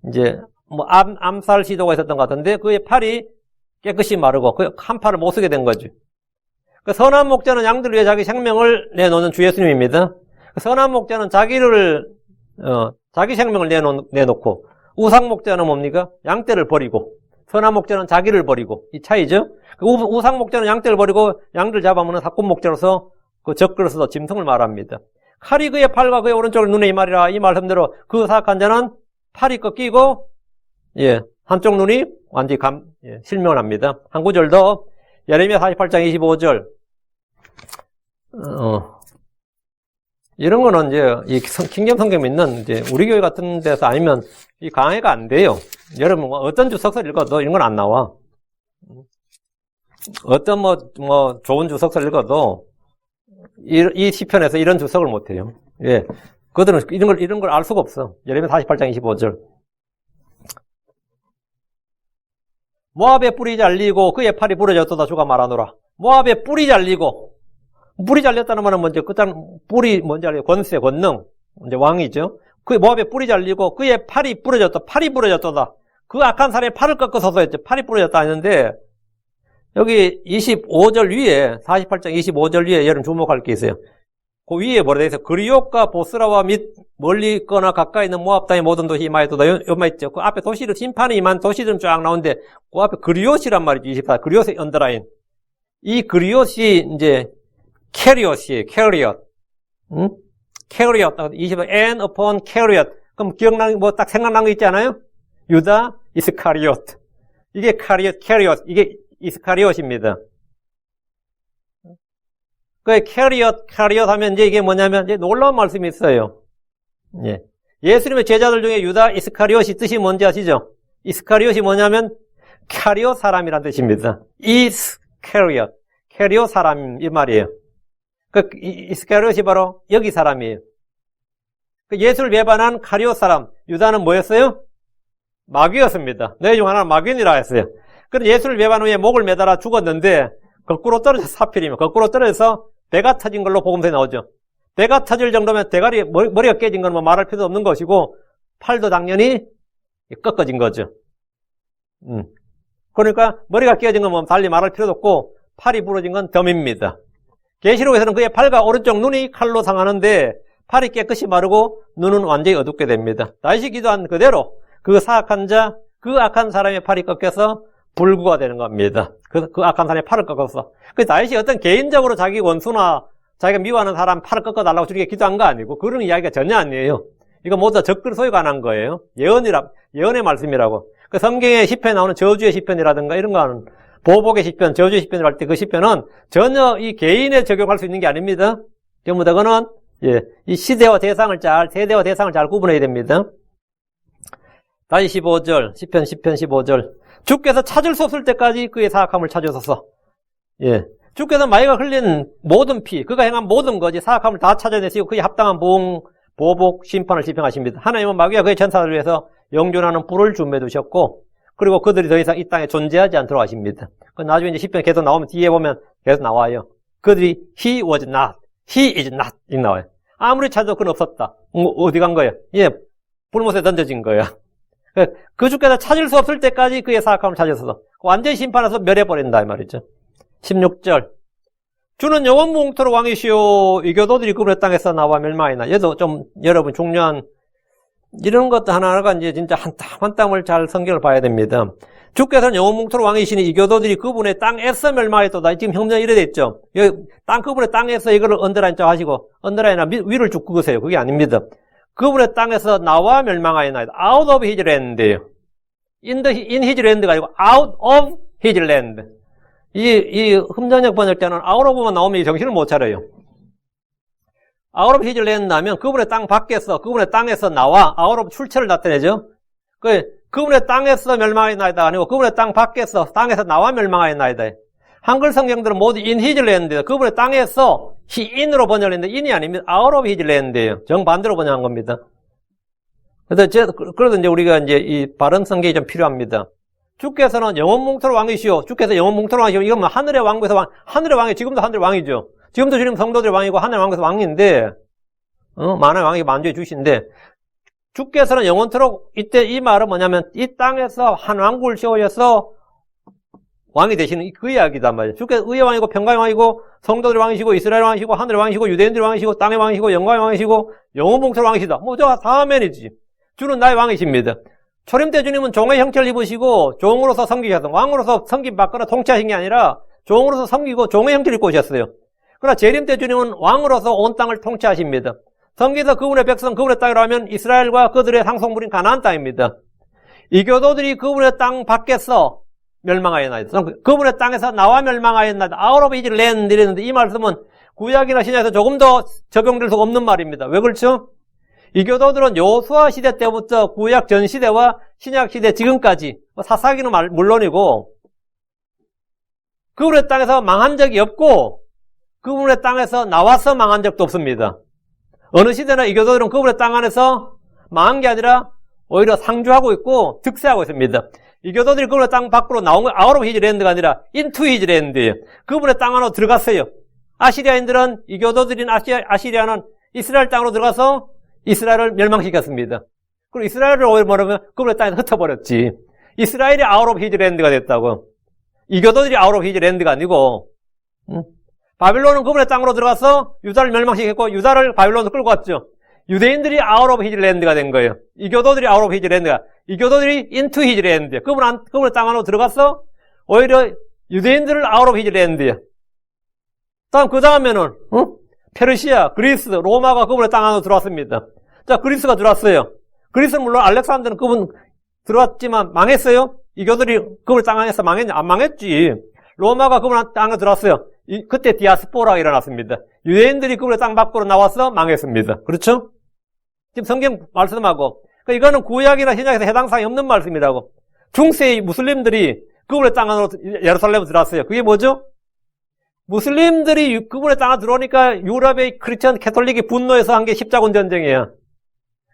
이제 뭐 암살 시도가 있었던 것 같은데 그의 팔이 깨끗이 마르고 그 한 팔을 못 쓰게 된 거죠. 그 선한 목자는 양들 위해 자기 생명을 내놓는 주 예수님입니다. 그 선한 목자는 자기 생명을 내놓고 우상 목자는 뭡니까? 양떼를 버리고 선한 목자는 자기를 버리고 이 차이죠. 우상 목자는 양떼를 버리고 양들 잡아먹는 사꾼 목자로서 그 적그리스도 짐승을 말합니다. 칼이 그의 팔과 그의 오른쪽 눈에 이 말이라 이 말씀대로 그 사악한 자는 팔이 꺾이고 한쪽 눈이 완전히 실명을 합니다. 한 구절 더 예레미야 48장 25절 이런 거는 이제 이 킹덤 성경 믿는 이제 우리 교회 같은 데서 아니면 이 강해가 안 돼요. 여러분 어떤 주석서를 읽어도 이런 건 안 나와. 어떤 뭐 좋은 주석서를 읽어도 이 시편에서 이런 주석을 못 해요. 예. 그들은 이런 걸 알 수가 없어. 예레미야 48장 25절. 모압의 뿔이 잘리고 그의 팔이 부러졌도다 주가 말하노라. 모압의 뿔이 잘리고 뿔이 잘렸다는 말은 먼저 뿔이 뭔지 알아요? 권세, 권능, 이제 왕이죠. 그 모압의 뿔이 잘리고 그의 팔이 부러졌도다. 그 악한 사람의 팔을 꺾어서서 했죠. 팔이 부러졌다 했는데 여기 25절 위에 48장 25절 위에 여러분 주목할 게 있어요. 그 위에 뭐라 돼 있어요? 그리옷과 보스라와 및 멀리 있거나 가까이 있는 모압 땅의 모든 도시 임하였도다. 요말 있죠. 그 앞에 도시를 심판이 임한 도시들은 쫙 나오는데 그 앞에 그리옷이란 말이죠. 24. 그리옷의 언더라인. 이 그리옷이 이제 캐리엇이에요. 캐리엇. 캐리엇. 20. and upon 캐리엇. 그럼 딱 생각난 거 있지 않아요? 유다 이스카리옷. 이게 캐리엇. 이게 이스카리옷입니다. 그 캐리엇 하면 이제 이게 뭐냐면 이제 놀라운 말씀이 있어요. 예. 예수님의 제자들 중에 유다 이스카리옷이 뜻이 뭔지 아시죠? 이스카리옷이 뭐냐면 캐리엇 사람이란 뜻입니다. 이스카리엇. 캐리엇 사람 이 말이에요. 그 이스카리ot이 바로 여기 사람이에요. 그 예수를 배반한 가룟 사람, 유다는 뭐였어요? 마귀였습니다. 너희 중 하나는 마귀니라 했어요. 그래서 예수를 배반 후에 목을 매달아 죽었는데 거꾸로 떨어져서 하필이면 거꾸로 떨어져서 배가 터진 걸로 복음서에 나오죠. 배가 터질 정도면 대가리, 머리가 깨진 건 뭐 말할 필요도 없는 것이고 팔도 당연히 꺾어진 거죠. 그러니까 머리가 깨진 건 뭐 달리 말할 필요도 없고 팔이 부러진 건 덤입니다. 계시록에서는 그의 팔과 오른쪽 눈이 칼로 상하는데 팔이 깨끗이 마르고 눈은 완전히 어둡게 됩니다. 다윗이 기도한 그대로 그 사악한 자, 그 악한 사람의 팔이 꺾여서 불구가 되는 겁니다. 그 악한 사람의 팔을 꺾어서. 그 다윗이 어떤 개인적으로 자기 원수나 자기가 미워하는 사람 팔을 꺾어달라고 저렇게 기도한 거 아니고 그런 이야기가 전혀 아니에요. 이거 모두 다 적글 소유가 관한 거예요. 예언의 말씀이라고. 그 성경에 시편에 나오는 저주의 시편이라든가 이런 거는 보복의 시편, 저주의 시편을 할 때 그 시편은 전혀 이 개인에 적용할 수 있는 게 아닙니다. 전부 다 그거는 이 세대와 대상을 잘 구분해야 됩니다. 다시 15절, 시편 15절. 주께서 찾을 수 없을 때까지 그의 사악함을 찾으소서. 주께서 마귀가 흘린 모든 피, 그가 행한 모든 거지 사악함을 다 찾아내시고 그에 합당한 보복, 심판을 집행하십니다. 하나님은 마귀와 그의 전사를 위해서 영존하는 불을 준비해 두셨고, 그리고 그들이 더 이상 이 땅에 존재하지 않도록 하십니다. 나중에 이제 시편 계속 나오면 뒤에 보면 계속 나와요. 그들이 he was not, he is not 이렇게 나와요. 아무리 찾아도 그건 없었다. 어디 간 거예요? 불못에 던져진 거야. 그 주께서 찾을 수 없을 때까지 그의 사악함을 찾아서 완전히 심판해서 멸해버린다 이 말이죠. 16절. 주는 영원 무궁토록 왕이시오. 이교도들이 그분의 땅에서 나와 멸망하리나. 얘도 좀 여러분 중요한 이런 것도 하나하나가 이제 진짜 한 땀 한 땀을 잘 성경을 봐야 됩니다. 주께서는 영원 무궁토록 왕이시니 이교도들이 그분의 땅에서 멸망했도다. 지금 형제 이래 됐죠. 그분의 땅에서 이거를 언더라인자 하시고 언더라인이나 위를 쭉 긋으세요. 그게 아닙니다. 그분의 땅에서 나와 멸망하였나이다. out of his land예요. in his land가 아니고 out of his land. 이 흠전역 번역 때는 out of만 나오면 정신을 못 차려요. out of his land 나면 그분의 땅 밖에서, 그분의 땅에서 나와 out of 출처를 나타내죠. 그분의 땅에서 멸망하였나이다 아니고 그분의 땅 밖에서, 땅에서 나와 멸망하였나이다. 한글 성경들은 모두 in his land예요. 그분의 땅에서 he in으로 번역했는데 in이 아닙니다. out of his land예요. 정반대로 번역한 겁니다. 그래서 이제 우리가 이제 이 바른 성경이 좀 필요합니다. 주께서는 영원 몽토록 왕이시오. 주께서 영원 몽토록 왕이시오. 이건 뭐 하늘의 왕국에서 하늘의 왕이, 지금도 하늘의 왕이죠. 지금도 주님 성도들의 왕이고 하늘의 왕국에서 왕인데, 만왕의 왕이 만주해 주신데, 주께서는 영원토록, 이때 이 말은 뭐냐면, 이 땅에서 한 왕국을 세우셔서 왕이 되시는 그 이야기단 말이에요. 주께서 의의 왕이고 평강의 왕이고 성도들의 왕이시고 이스라엘 왕이시고 하늘의 왕이시고 유대인들의 왕이시고 땅의 왕이시고 영광의 왕이시고 영원 봉토록 왕이시다. 뭐 저 다음엔이지. 주는 나의 왕이십니다. 초림 때 주님은 종의 형체를 입으시고 종으로서 섬기셨어요. 왕으로서 섬김 받거나 통치하신 게 아니라 종으로서 섬기고 종의 형체를 입고 오셨어요. 그러나 재림 때 주님은 왕으로서 온 땅을 통치하십니다. 성경에서 그분의 백성, 그분의 땅이라 하면 이스라엘과 그들의 상속물인 가나안 땅입니다. 이교도들이 그분의 땅 밖에서 멸망하였나이다. 그분의 땅에서 나와 멸망하였나이다. out of his land 이랬는데 이 말씀은 구약이나 신약에서 조금 더 적용될 수 없는 말입니다. 왜 그렇죠? 이교도들은 여호수아 시대 때부터 구약 전 시대와 신약 시대 지금까지 사사기는 물론이고 그분의 땅에서 망한 적이 없고 그분의 땅에서 나와서 망한 적도 없습니다. 어느 시대나 이교도들은 그분의 땅 안에서 망한 게 아니라 오히려 상주하고 있고 득세하고 있습니다. 이교도들이 그분의 땅 밖으로 나온 거 out of his land가 아니라 into his land예요. 그분의 땅 안으로 들어갔어요. 아시리아인들은 이교도들인 아시리아는 이스라엘 땅으로 들어가서 이스라엘을 멸망시켰습니다. 그리고 이스라엘을 오히려 뭐라면 그분의 땅에서 흩어버렸지. 이스라엘이 out of his land가 됐다고. 이교도들이 out of his land가 아니고 바빌론은 그분의 땅으로 들어가서 유다를 멸망시켰고 유다를 바빌론으로 끌고 왔죠. 유대인들이 out of his land가 된 거예요. 이교도들이 out of his land가. 이교도들이 into his land. 그분의 땅 안으로 들어가서 오히려 유대인들을 out of his land야. 그 다음에는 페르시아, 그리스, 로마가 그분의 땅 안으로 들어왔습니다. 자, 그리스가 들어왔어요. 그리스는 물론 알렉산더는 그분 들어왔지만 망했어요. 이교도들이 그분의 땅 안에서 망했냐? 안 망했지. 로마가 그분의 땅 안으로 들어왔어요. 그때 디아스포라가 일어났습니다. 유대인들이 그분의 땅 밖으로 나와서 망했습니다. 그렇죠? 지금 성경 말씀하고 이거는 구약이나 신약에서 해당 사항이 없는 말씀이라고. 중세의 무슬림들이 그분의 땅 안으로 예루살렘으로 들어왔어요. 그게 뭐죠? 무슬림들이 그분의 땅에 들어오니까 유럽의 크리스천 캐톨릭이 분노해서 한 게 십자군 전쟁이에요.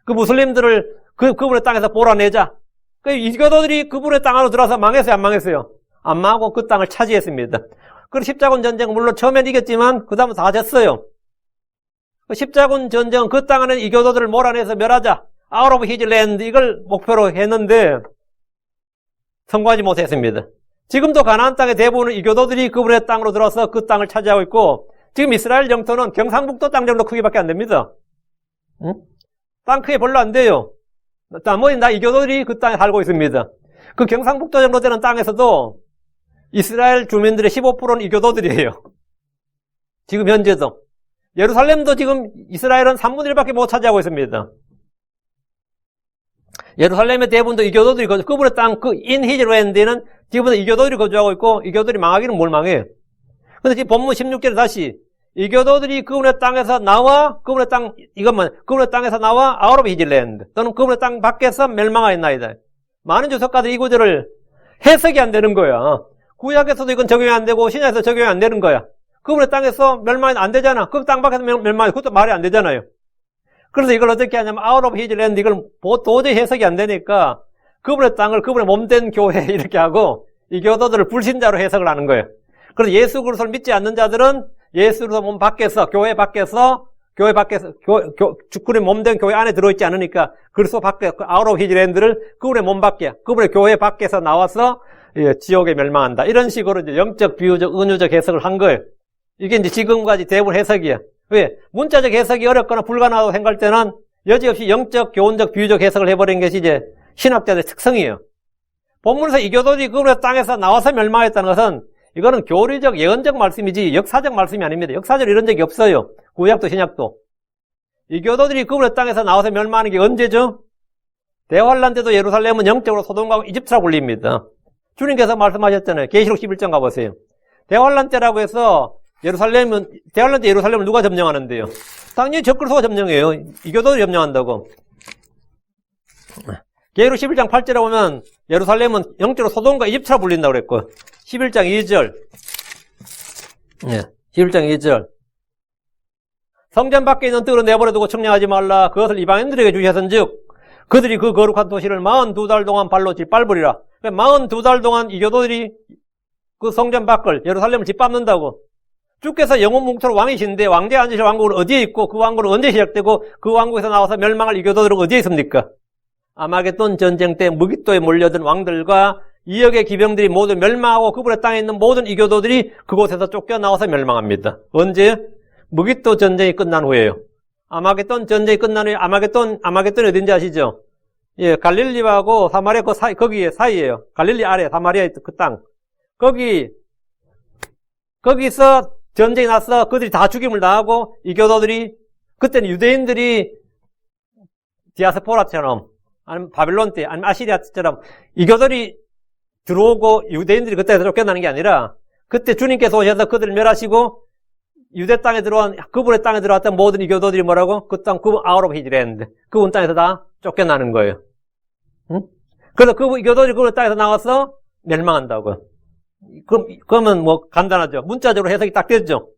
그 무슬림들을 그분의 땅에서 몰아내자. 그 이교도들이 그분의 땅으로 들어와서 망했어요, 안 망했어요? 안 망하고 그 땅을 차지했습니다. 그 십자군 전쟁 물론 처음엔 이겼지만 그 다음은 다 졌어요. 그 십자군 전쟁은 그 땅에는 이교도들을 몰아내서 멸하자. 아웃 오브 히즈 랜드 이걸 목표로 했는데 성공하지 못했습니다. 지금도 가나안 땅의 대부분은 이교도들이 그분의 땅으로 들어서 그 땅을 차지하고 있고 지금 이스라엘 영토는 경상북도 땅 정도 크기밖에 안 됩니다. 응? 땅 크기 별로 안 돼요. 나머지 다 이교도들이 그 땅에 살고 있습니다. 그 경상북도 정도 되는 땅에서도 이스라엘 주민들의 15%는 이교도들이에요. 지금 현재도. 예루살렘도 지금 이스라엘은 3분의 1밖에 못 차지하고 있습니다. 예루살렘의 대부분도 이교도들이 그분의 땅, 인히즈랜드에는 지금부터 이교도들이 거주하고 있고, 이교도들이 망하기는 뭘 망해. 근데 지금 본문 16절에 다시, 이교도들이 그분의 땅에서 나와, 그분의 땅에서 나와, 아웃 오브 히즈랜드. 또는 그분의 땅 밖에서 멸망하였나이다. 많은 주석가들이 이 구절을 해석이 안 되는 거야. 구약에서도 이건 적용이 안 되고, 신약에서 적용이 안 되는 거야. 그분의 땅에서 멸망이 안 되잖아. 그 땅 밖에서 멸망이, 그것도 말이 안 되잖아요. 그래서 이걸 어떻게 하냐면, 아웃 오브 히즈랜드, 이걸 도저히 해석이 안 되니까, 그분의 땅을 그분의 몸된 교회 이렇게 하고, 이 교도들을 불신자로 해석을 하는 거예요. 그래서 예수 그리스도를 믿지 않는 자들은 예수 그리스도 몸 밖에서, 교회 밖에서, 주꾼의 몸된 교회 안에 들어있지 않으니까, 그리스도 밖에, 아웃 오브 히즈랜드를 그분의 몸 밖에, 그분의 교회 밖에서 나와서, 지옥에 멸망한다. 이런 식으로 이제 영적, 비유적, 은유적 해석을 한 거예요. 이게 이제 지금까지 대부분 해석이야. 왜? 문자적 해석이 어렵거나 불가능하다고 생각할 때는 여지없이 영적, 교훈적, 비유적 해석을 해버린 것이 이제 신학자들의 특성이에요. 본문에서 이교도들이 그분의 땅에서 나와서 멸망했다는 것은 이거는 교리적, 예언적 말씀이지 역사적 말씀이 아닙니다. 역사적으로 이런 적이 없어요. 구약도 신약도. 이교도들이 그분의 땅에서 나와서 멸망하는 게 언제죠? 대환란 때도 예루살렘은 영적으로 소돔과 이집트라고 불립니다. 주님께서 말씀하셨잖아요. 계시록 11장 가보세요. 대환란 때라고 해서 대환란 때 예루살렘을 누가 점령하는데요? 당연히 적그리스도가 점령해요. 이교도들이 점령한다고. 계시록 11장 8절에 보면 예루살렘은 영적으로 소돔과 이집트라 불린다고 그랬고 11장 2절 11장 2절 성전 밖에 있는 뜰을 내버려두고 청량하지 말라. 그것을 이방인들에게 주셨은즉 그들이 그 거룩한 도시를 42달 동안 발로 짓밟으리라. 42달 동안 이교도들이 그 성전 밖을 예루살렘을 짓밟는다고. 주께서 영원 뭉토로 왕이신데 왕제에 앉으실 왕국은 어디에 있고 그 왕국은 언제 시작되고 그 왕국에서 나와서 멸망할 이교도들은 어디에 있습니까? 아마겟돈 전쟁 때 무기토에 몰려든 왕들과 2억의 기병들이 모두 멸망하고 그분의 땅에 있는 모든 이교도들이 그곳에서 쫓겨나와서 멸망합니다. 언제? 무기토 전쟁이 끝난 후에요. 아마겟돈 전쟁이 끝난 후에 아마겟돈이 어딘지 아시죠? 예, 갈릴리하고 사마리아 그 사이, 거기에 사이에요. 갈릴리 아래 사마리아 그 땅. 거기서 전쟁이 나서 그들이 다 죽임을 당하고 이교도들이 그때는 유대인들이 디아스포라처럼 아니면 바빌론 때 아니면 아시리아 때처럼 이교도들이 들어오고 유대인들이 그때에서 쫓겨나는 게 아니라 그때 주님께서 오셔서 그들을 멸하시고 유대 땅에 들어온 그분의 땅에 들어왔던 모든 이교도들이 뭐라고? 그 땅 그분 아웃 오브 히즈랜드 그분 땅에서 다 쫓겨나는 거예요. 응? 그래서 그 이교도들이 그분의 땅에서 나와서 멸망한다고. 그러면 뭐 간단하죠. 문자적으로 해석이 딱 되죠.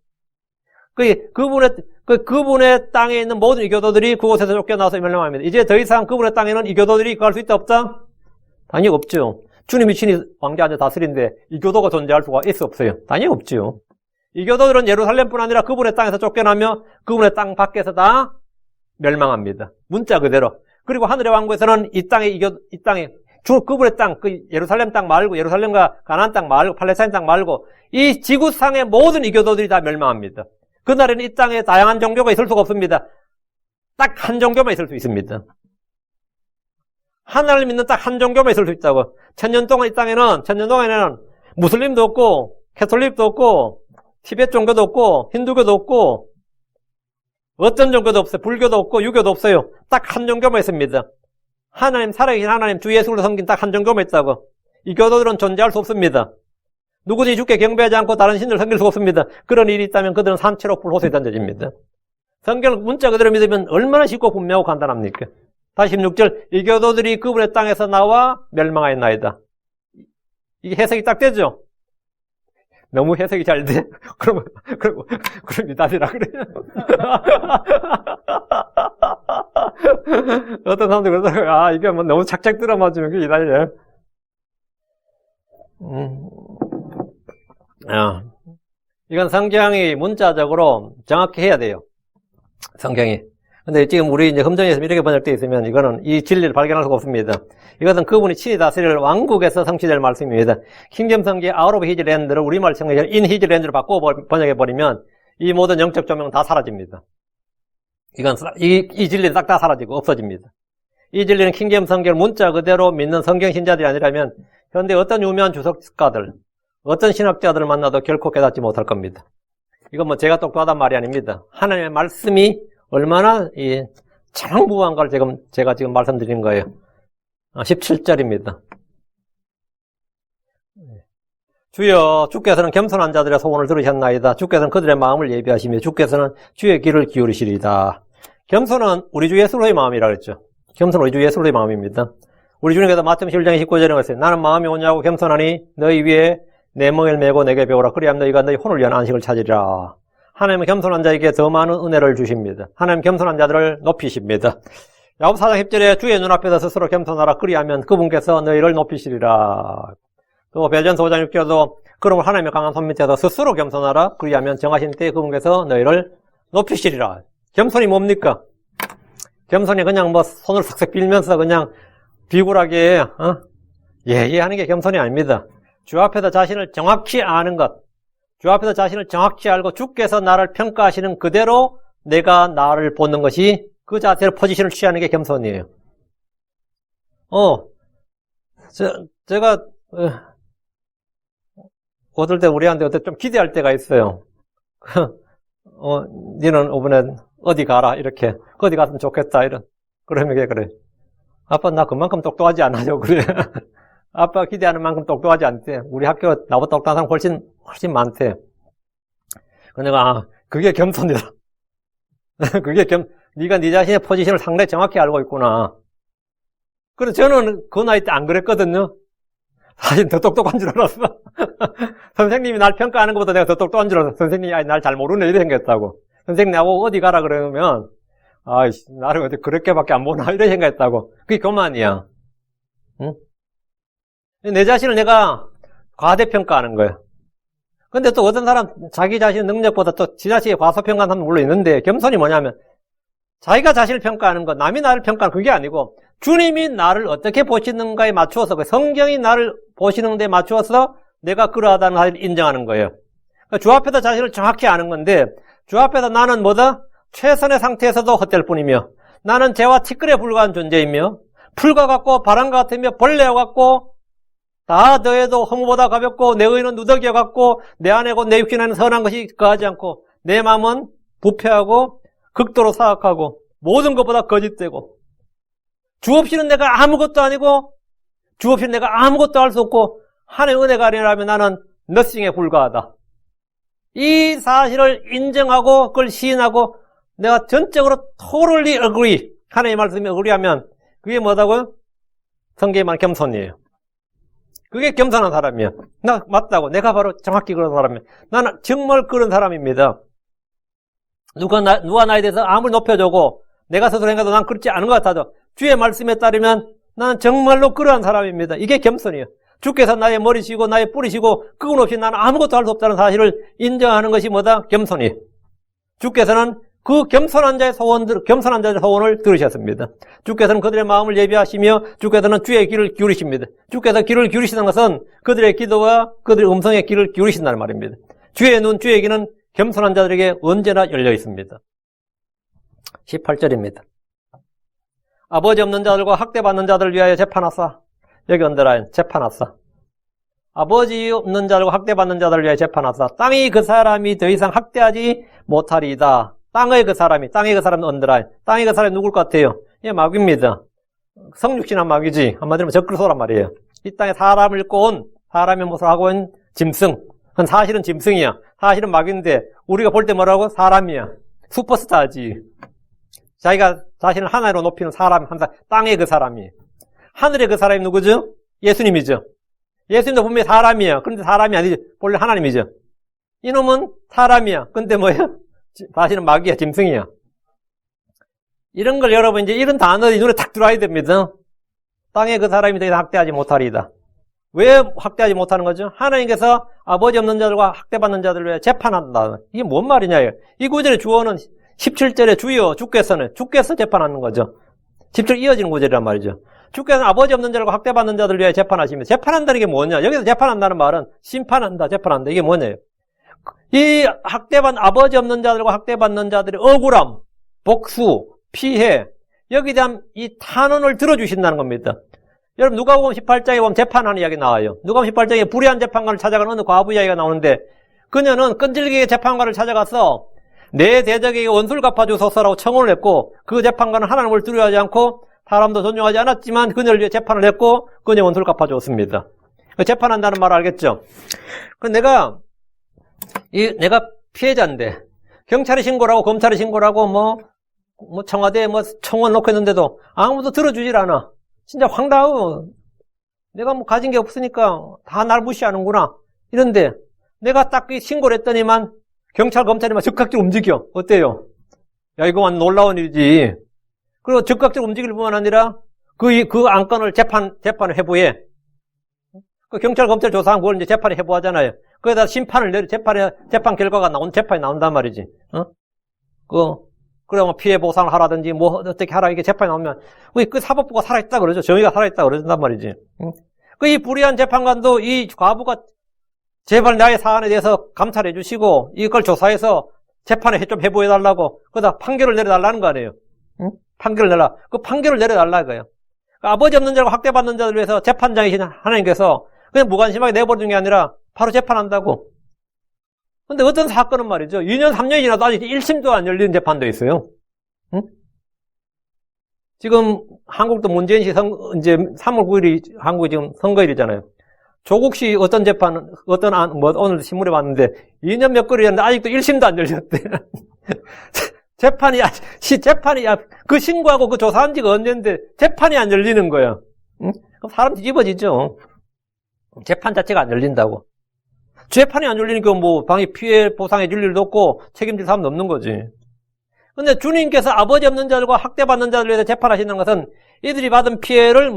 그분의 땅에 있는 모든 이교도들이 그곳에서 쫓겨나서 멸망합니다. 이제 더 이상 그분의 땅에는 이교도들이 갈 수 있다 없다? 당연히 없죠. 주님이 친히 왕좌 앉아 다스린데 이교도가 존재할 수가 있어 없어요? 당연히 없죠. 이교도들은 예루살렘뿐 아니라 그분의 땅에서 쫓겨나며 그분의 땅 밖에서 다 멸망합니다. 문자 그대로. 그리고 하늘의 왕국에서는 이 땅에 그분의 땅, 그 예루살렘 땅 말고, 예루살렘과 가나안 땅 말고, 팔레스타인 땅 말고, 이 지구상의 모든 이교도들이 다 멸망합니다. 그날에는 이 땅에 다양한 종교가 있을 수가 없습니다. 딱 한 종교만 있을 수 있습니다. 하나님을 믿는 딱 한 종교만 있을 수 있다고. 천년 동안에는 무슬림도 없고, 캐톨릭도 없고, 티베트 종교도 없고, 힌두교도 없고, 어떤 종교도 없어요. 불교도 없고, 유교도 없어요. 딱 한 종교만 있습니다. 하나님, 살아계신 하나님, 주 예수를 섬긴 딱 한 종교만 있다고. 이 교도들은 존재할 수 없습니다. 누구든지 주께 경배하지 않고 다른 신을 섬길 수 없습니다. 그런 일이 있다면 그들은 산채로 불호소에 던져집니다. 성경을 문자 그대로 믿으면 얼마나 쉽고 분명하고 간단합니까? 다시 16절, 이 교도들이 그분의 땅에서 나와 멸망하였나이다. 이게 해석이 딱 되죠? 너무 해석이 잘 돼. 그럼 미닫이라 그래. 어떤 사람들 그러더라고요. 아, 이게 뭐 너무 착착 들어맞으면 그게 미닫이래. 이건 성경이 문자적으로 정확히 해야 돼요. 성경이. 근데 지금 우리 이제 흠정에서 이렇게 번역되어 있으면 이거는 이 진리를 발견할 수가 없습니다. 이것은 그분이 친히 다스릴 왕국에서 성취될 말씀입니다. 킹잼 성경의 out of his land를 우리말 성경에 in his land로 바꿔 번역해버리면 이 모든 영적 조명은 다 사라집니다. 이 진리는 싹 다 사라지고 없어집니다. 이 진리는 킹잼 성경을 문자 그대로 믿는 성경 신자들이 아니라면 현대 어떤 유명한 주석가들, 어떤 신학자들을 만나도 결코 깨닫지 못할 겁니다. 이건 뭐 제가 똑똑하단 말이 아닙니다. 하나님의 말씀이 얼마나 장무한가를 제가 지금 말씀드린 거예요. 17절입니다. 주여, 주께서는 겸손한 자들의 소원을 들으셨나이다. 주께서는 그들의 마음을 예비하시며 주께서는 주의 귀를 기울이시리다. 겸손은 우리 주 예수로의 마음이라고 했죠. 겸손은 우리 주 예수로의 마음입니다. 우리 주님께서 마태복음 11장 19절에 했어요. 나는 마음이 온유하고 겸손하니 너희 위에 내 멍을 메고 내게 배우라. 그리하면 너희가 너희 혼을 위한 안식을 찾으리라. 하나님은 겸손한 자에게 더 많은 은혜를 주십니다. 하나님은 겸손한 자들을 높이십니다. 야고보 4장 10절에 주의 눈앞에서 스스로 겸손하라. 그리하면 그분께서 너희를 높이시리라. 또 베드로전서 5장 6절에도 그러므로 하나님의 강한 손 밑에서 스스로 겸손하라. 그리하면 정하신 때에 그분께서 너희를 높이시리라. 겸손이 뭡니까? 겸손이 그냥 뭐 손을 싹싹 빌면서 그냥 비굴하게 하는 게 겸손이 아닙니다. 주 앞에서 자신을 정확히 아는 것, 주 앞에서 자신을 정확히 알고 주께서 나를 평가하시는 그대로 내가 나를 보는 것이 그 자세로 포지션을 취하는 게 겸손이에요. 제가 어떨 때 우리한테 어떨 때 좀 기대할 때가 있어요. 니는 이번에 어디 가라 이렇게 어디 갔으면 좋겠다 그러면 그래. 아빠 나 그만큼 똑똑하지 않아요. 그래. 아빠 기대하는 만큼 똑똑하지 않대. 우리 학교 나보다 똑똑한 사람 훨씬 많대. 그래서 내가 그게 겸손이다. 네가 네 자신의 포지션을 상당히 정확히 알고 있구나. 그래서 저는 그 나이 때 안 그랬거든요. 사실 더 똑똑한 줄 알았어. 선생님이 날 평가하는 것보다 내가 더 똑똑한 줄 알았어. 선생님이 날 잘 모르네 이래 생각했다고. 선생님 나보고 어디 가라 그러면 나를 어디 그렇게밖에 안 보나 이래 생각했다고. 그게 교만이야. 응? 내 자신을 내가 과대평가하는 거야. 근데 또 어떤 사람 자기 자신의 능력보다 또 지나치게 과소평가하는 사람 물론 있는데 겸손이 뭐냐면 자기가 자신을 평가하는 것, 남이 나를 평가하는 그게 아니고 주님이 나를 어떻게 보시는가에 맞추어서 성경이 나를 보시는 데 맞추어서 내가 그러하다는 사실을 인정하는 거예요. 그러니까 주 앞에서 자신을 정확히 아는 건데 주 앞에서 나는 뭐다? 최선의 상태에서도 헛될 뿐이며 나는 재와 티끌에 불과한 존재이며 풀과 같고 바람과 같으며 벌레와 같고 다 더해도 허무보다 가볍고 내 의는 누더기와 같고 내 안에고 내 육신 안에 선한 것이 거하지 않고 내 마음은 부패하고 극도로 사악하고 모든 것보다 거짓되고 주 없이는 내가 아무것도 아니고 주 없이는 내가 아무것도 할 수 없고 하나님의 은혜가 아니라면 나는 nothing에 불과하다. 이 사실을 인정하고 그걸 시인하고 내가 전적으로 totally agree 하나님의 말씀에 agre하면 그게 뭐다고요? 성경에 말하는 겸손이에요. 그게 겸손한 사람이야. 나 맞다고. 내가 바로 정확히 그런 사람이야. 나는 정말 그런 사람입니다. 누가 나에 대해서 아무리 높여주고 내가 스스로 생각해도 난 그렇지 않은 것 같아도 주의 말씀에 따르면 나는 정말로 그러한 사람입니다. 이게 겸손이에요. 주께서 나의 머리시고 나의 뿌리시고 그건 없이 나는 아무것도 할 수 없다는 사실을 인정하는 것이 뭐다? 겸손이에요. 주께서는 그 겸손한 자의 소원을 들으셨습니다. 주께서는 그들의 마음을 예비하시며 주께서는 주의 귀를 기울이십니다. 주께서 귀를 기울이시는 것은 그들의 기도와 그들의 음성에 귀를 기울이신다는 말입니다. 주의 눈, 주의 귀는 겸손한 자들에게 언제나 열려 있습니다. 18절입니다. 아버지 없는 자들과 학대받는 자들을 위하여 재판하사. 여기 언더라인 재판하사. 아버지 없는 자들과 학대받는 자들을 위하여 재판하사. 땅이 그 사람이 더 이상 학대하지 못하리이다. 땅의 그 사람은 언더라인. 땅의 그 사람이 누굴 것 같아요? 예, 마귀입니다. 성육신한 마귀지. 한마디로 적그리스도란 말이에요. 이 땅에 사람을 꼰 사람의 모습을 하고 있는 짐승. 사실은 짐승이야. 사실은 마귀인데 우리가 볼 때 뭐라고? 사람이야. 슈퍼스타지. 자기가 자신을 하나로 높이는 사람, 항상 땅의 그 사람이. 하늘의 그 사람이 누구죠? 예수님이죠. 예수님도 분명히 사람이에요. 그런데 사람이 아니죠. 본래 하나님이죠. 이놈은 사람이야. 근데 뭐야? 다시는 마귀야, 짐승이야. 이런 걸 여러분 이제 이런 단어들이 눈에 탁 들어와야 됩니다. 땅에 그 사람이 더 이상 학대하지 못하리이다. 왜 학대하지 못하는 거죠? 하나님께서 아버지 없는 자들과 학대받는 자들을 위해 재판한다. 이게 뭔 말이냐? 이 구절의 주어는 17절에 주여 주께서 재판하는 거죠. 17절 이어지는 구절이란 말이죠. 주께서는 아버지 없는 자들과 학대받는 자들을 위해 재판하시며, 재판한다는 게 뭐냐? 여기서 재판한다는 말은 심판한다, 재판한다. 이게 뭐냐요? 이 아버지 없는 자들과 학대받는 자들의 억울함, 복수, 피해, 여기에 대한 이 탄원을 들어주신다는 겁니다. 여러분, 누가복음 18장에 보면 재판하는 이야기 나와요. 누가복음 18장에 불의한 재판관을 찾아가는 어느 과부 이야기가 나오는데, 그녀는 끈질기게 재판관을 찾아가서 내 대적에게 원수를 갚아주소서라고 청혼을 했고, 그 재판관은 하나님을 두려워하지 않고 사람도 존중하지 않았지만 그녀를 위해 재판을 했고 그녀의 원수를 갚아주었습니다. 재판한다는 말 알겠죠? 내가 피해자인데 경찰에 신고를 하고 검찰에 신고를 하고 뭐 청와대에 청원 놓고 있는데도 아무도 들어주질 않아. 진짜 황당하고, 내가 가진 게 없으니까 다 날 무시하는구나. 이런데 내가 딱 신고를 했더니만 경찰, 검찰이 막 즉각적으로 움직여. 어때요? 야, 이거 완전 놀라운 일이지. 그리고 즉각적으로 움직일 뿐만 아니라 그 안건을 재판을 해부해. 그 경찰, 검찰 조사한 그걸 이제 재판에 해부하잖아요. 거기다 심판을 재판 결과가 재판이 나온단 말이지. 그래, 피해 보상을 하라든지, 어떻게 하라, 이게 재판이 나오면, 그 사법부가 살아있다 그러죠. 정의가 살아있다 그러단 말이지. 이 불의한 재판관도 이 과부가 제발 나의 사안에 대해서 감찰해 주시고, 이걸 조사해서 재판에 좀 해부해달라고, 그러다 판결을 내려달라는 거 아니에요. 판결을 내라. 그 판결을 내려달라, 이거예요. 아버지 없는 자고 학대받는 자들을 위해서 재판장이신 하나님께서 그냥 무관심하게 내버리는 게 아니라 바로 재판한다고. 근데 어떤 사건은 말이죠. 2년, 3년이 지나도 아직 1심도 안 열리는 재판도 있어요. 응? 지금 한국도 문재인시 이제 3월 9일이 한국이 지금 선거일이잖아요. 조국 씨 오늘 신문에 봤는데 2년 몇 개월이었는데 아직도 1심도 안 열렸대. 재판이 그 신고하고 그 조사한 지가 언젠데 재판이 안 열리는 거야. 응? 그럼 사람 뒤집어지죠. 재판 자체가 안 열린다고. 재판이 안 열리니까 방위 피해 보상해 줄 일도 없고 책임질 사람도 없는 거지. 근데 주님께서 아버지 없는 자들과 학대받는 자들을 위해서 재판하시는 것은 이들이 받은 피해를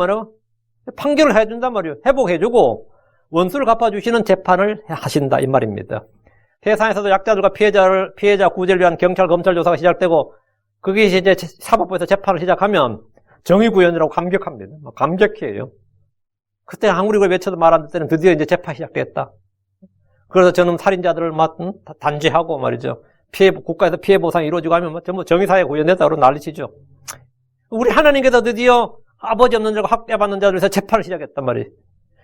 판결을 해준단 말이에요. 회복해주고 원수를 갚아주시는 재판을 하신다 이 말입니다. 세상에서도 약자들과 피해자 구제를 위한 경찰, 검찰 조사가 시작되고 그게 이제 사법부에서 재판을 시작하면 정의구현이라고 감격합니다. 감격해요. 그때 아무리 그걸 외쳐도 말 안 듣을 때는 드디어 이제 재판이 시작됐다. 그래서 저는 살인자들을 단죄하고 말이죠. 국가에서 피해 보상이 이루어지고 하면 전부 정의사회 구현됐다 그러고 난리치죠. 우리 하나님께서 드디어 아버지 없는 자가 학대받는 자들에서 재판을 시작했단 말이에요.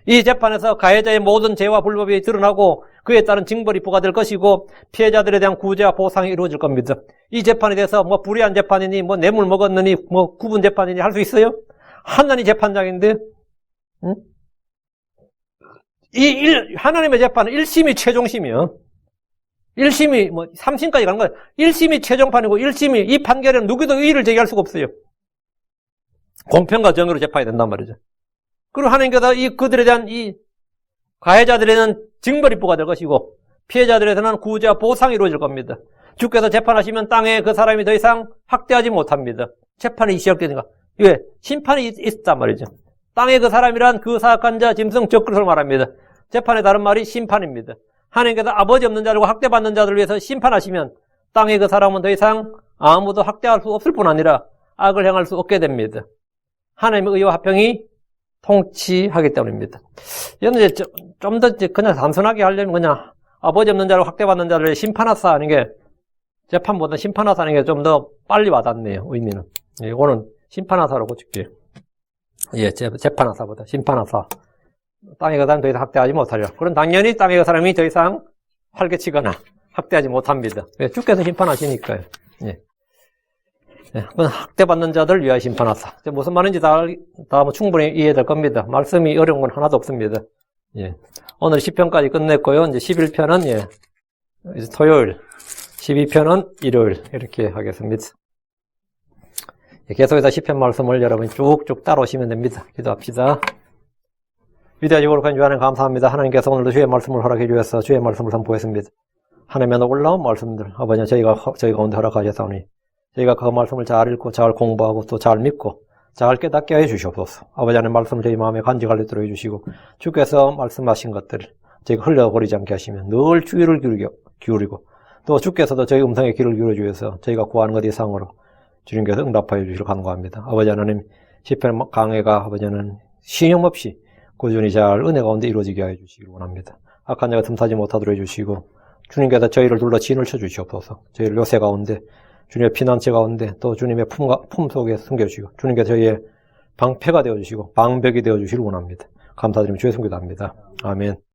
이 재판에서 가해자의 모든 죄와 불법이 드러나고 그에 따른 징벌이 부과될 것이고 피해자들에 대한 구제와 보상이 이루어질 겁니다. 이 재판에 대해서 불의한 재판이니 뇌물 먹었느니 구분 재판이니 할 수 있어요? 하나님 재판장인데, 응? 하나님의 재판은 1심이 최종심이요. 1심이 3심까지 가는 거예요. 1심이 최종판이고 1심이 이 판결에는 누구도 의의를 제기할 수가 없어요. 공평과 정의로 재판이 된단 말이죠. 그리고 하나님께서 그들에 대한 이 가해자들에는 징벌이 부과될 것이고 피해자들에서는 구제와 보상이 이루어질 겁니다. 주께서 재판하시면 땅에 그 사람이 더 이상 학대하지 못합니다. 재판이 시작되니까. 왜? 심판이 있단 말이죠. 땅에 그 사람이란 그 사악한 자, 짐승, 적그릇을 말합니다. 재판의 다른 말이 심판입니다. 하나님께서 아버지 없는 자들과 학대받는 자들을 위해서 심판하시면 땅에 그 사람은 더 이상 아무도 학대할 수 없을 뿐 아니라 악을 행할 수 없게 됩니다. 하나님의 의와 화평이 통치하기 때문입니다. 이건 이제 좀 더 그냥 단순하게 하려면 그냥 아버지 없는 자를 학대받는 자를 심판하사 하는 게 재판보다 심판하사 하는 게 좀 더 빨리 와닿네요. 의미는. 이거는 심판하사로 고칠게요. 예, 재판하사보다 심판하사. 땅에 그 사람이 더 이상 학대하지 못하리라. 그럼 당연히 땅에 그 사람이 더 이상 활개치거나 학대하지 못합니다. 왜? 주께서 심판하시니까요. 예. 예, 그건 학대받는 자들 위하여 심판하사. 무슨 말인지 다 충분히 이해될 겁니다. 말씀이 어려운 건 하나도 없습니다. 예. 오늘 10편까지 끝냈고요. 이제 11편은 이제 토요일, 12편은 일요일 이렇게 하겠습니다. 예, 계속해서 10편 말씀을 여러분이 쭉쭉 따라오시면 됩니다. 기도합시다. 위대하시고 거룩한 주 하나님 감사합니다. 하나님께서 오늘도 주의 말씀을 허락해 주셔서 주의 말씀을 선포했습니다. 하나님의 놀라운 말씀들, 아버지 저희 가운데 허락하셨사오니 저희가 그 말씀을 잘 읽고 잘 공부하고 또 잘 믿고 잘 깨닫게 해 주시옵소서. 아버지 하나님 말씀을 저희 마음에 간직할 수 있도록 해주시고 주께서 말씀하신 것들을 저희가 흘려버리지 않게 하시면 늘 주의를 기울이고 또 주께서도 저희 음성에 귀를 기울여 주셔서 저희가 구하는 것 이상으로 주님께서 응답하여 주시길 간구합니다. 아버지 하나님 시편 강해가 아버지는 신용없이 꾸준히 잘 은혜 가운데 이루어지게 하여 주시길 원합니다. 악한 자가 틈타지 못하도록 해주시고 주님께서 저희를 둘러 진을 쳐주시옵소서. 저희를 요새 가운데 주님의 피난처 가운데 또 주님의 품 속에 숨겨주시고 주님께서 저희의 방패가 되어주시고 방벽이 되어주시길 원합니다. 감사드리며 주의 손기도합니다. 아멘.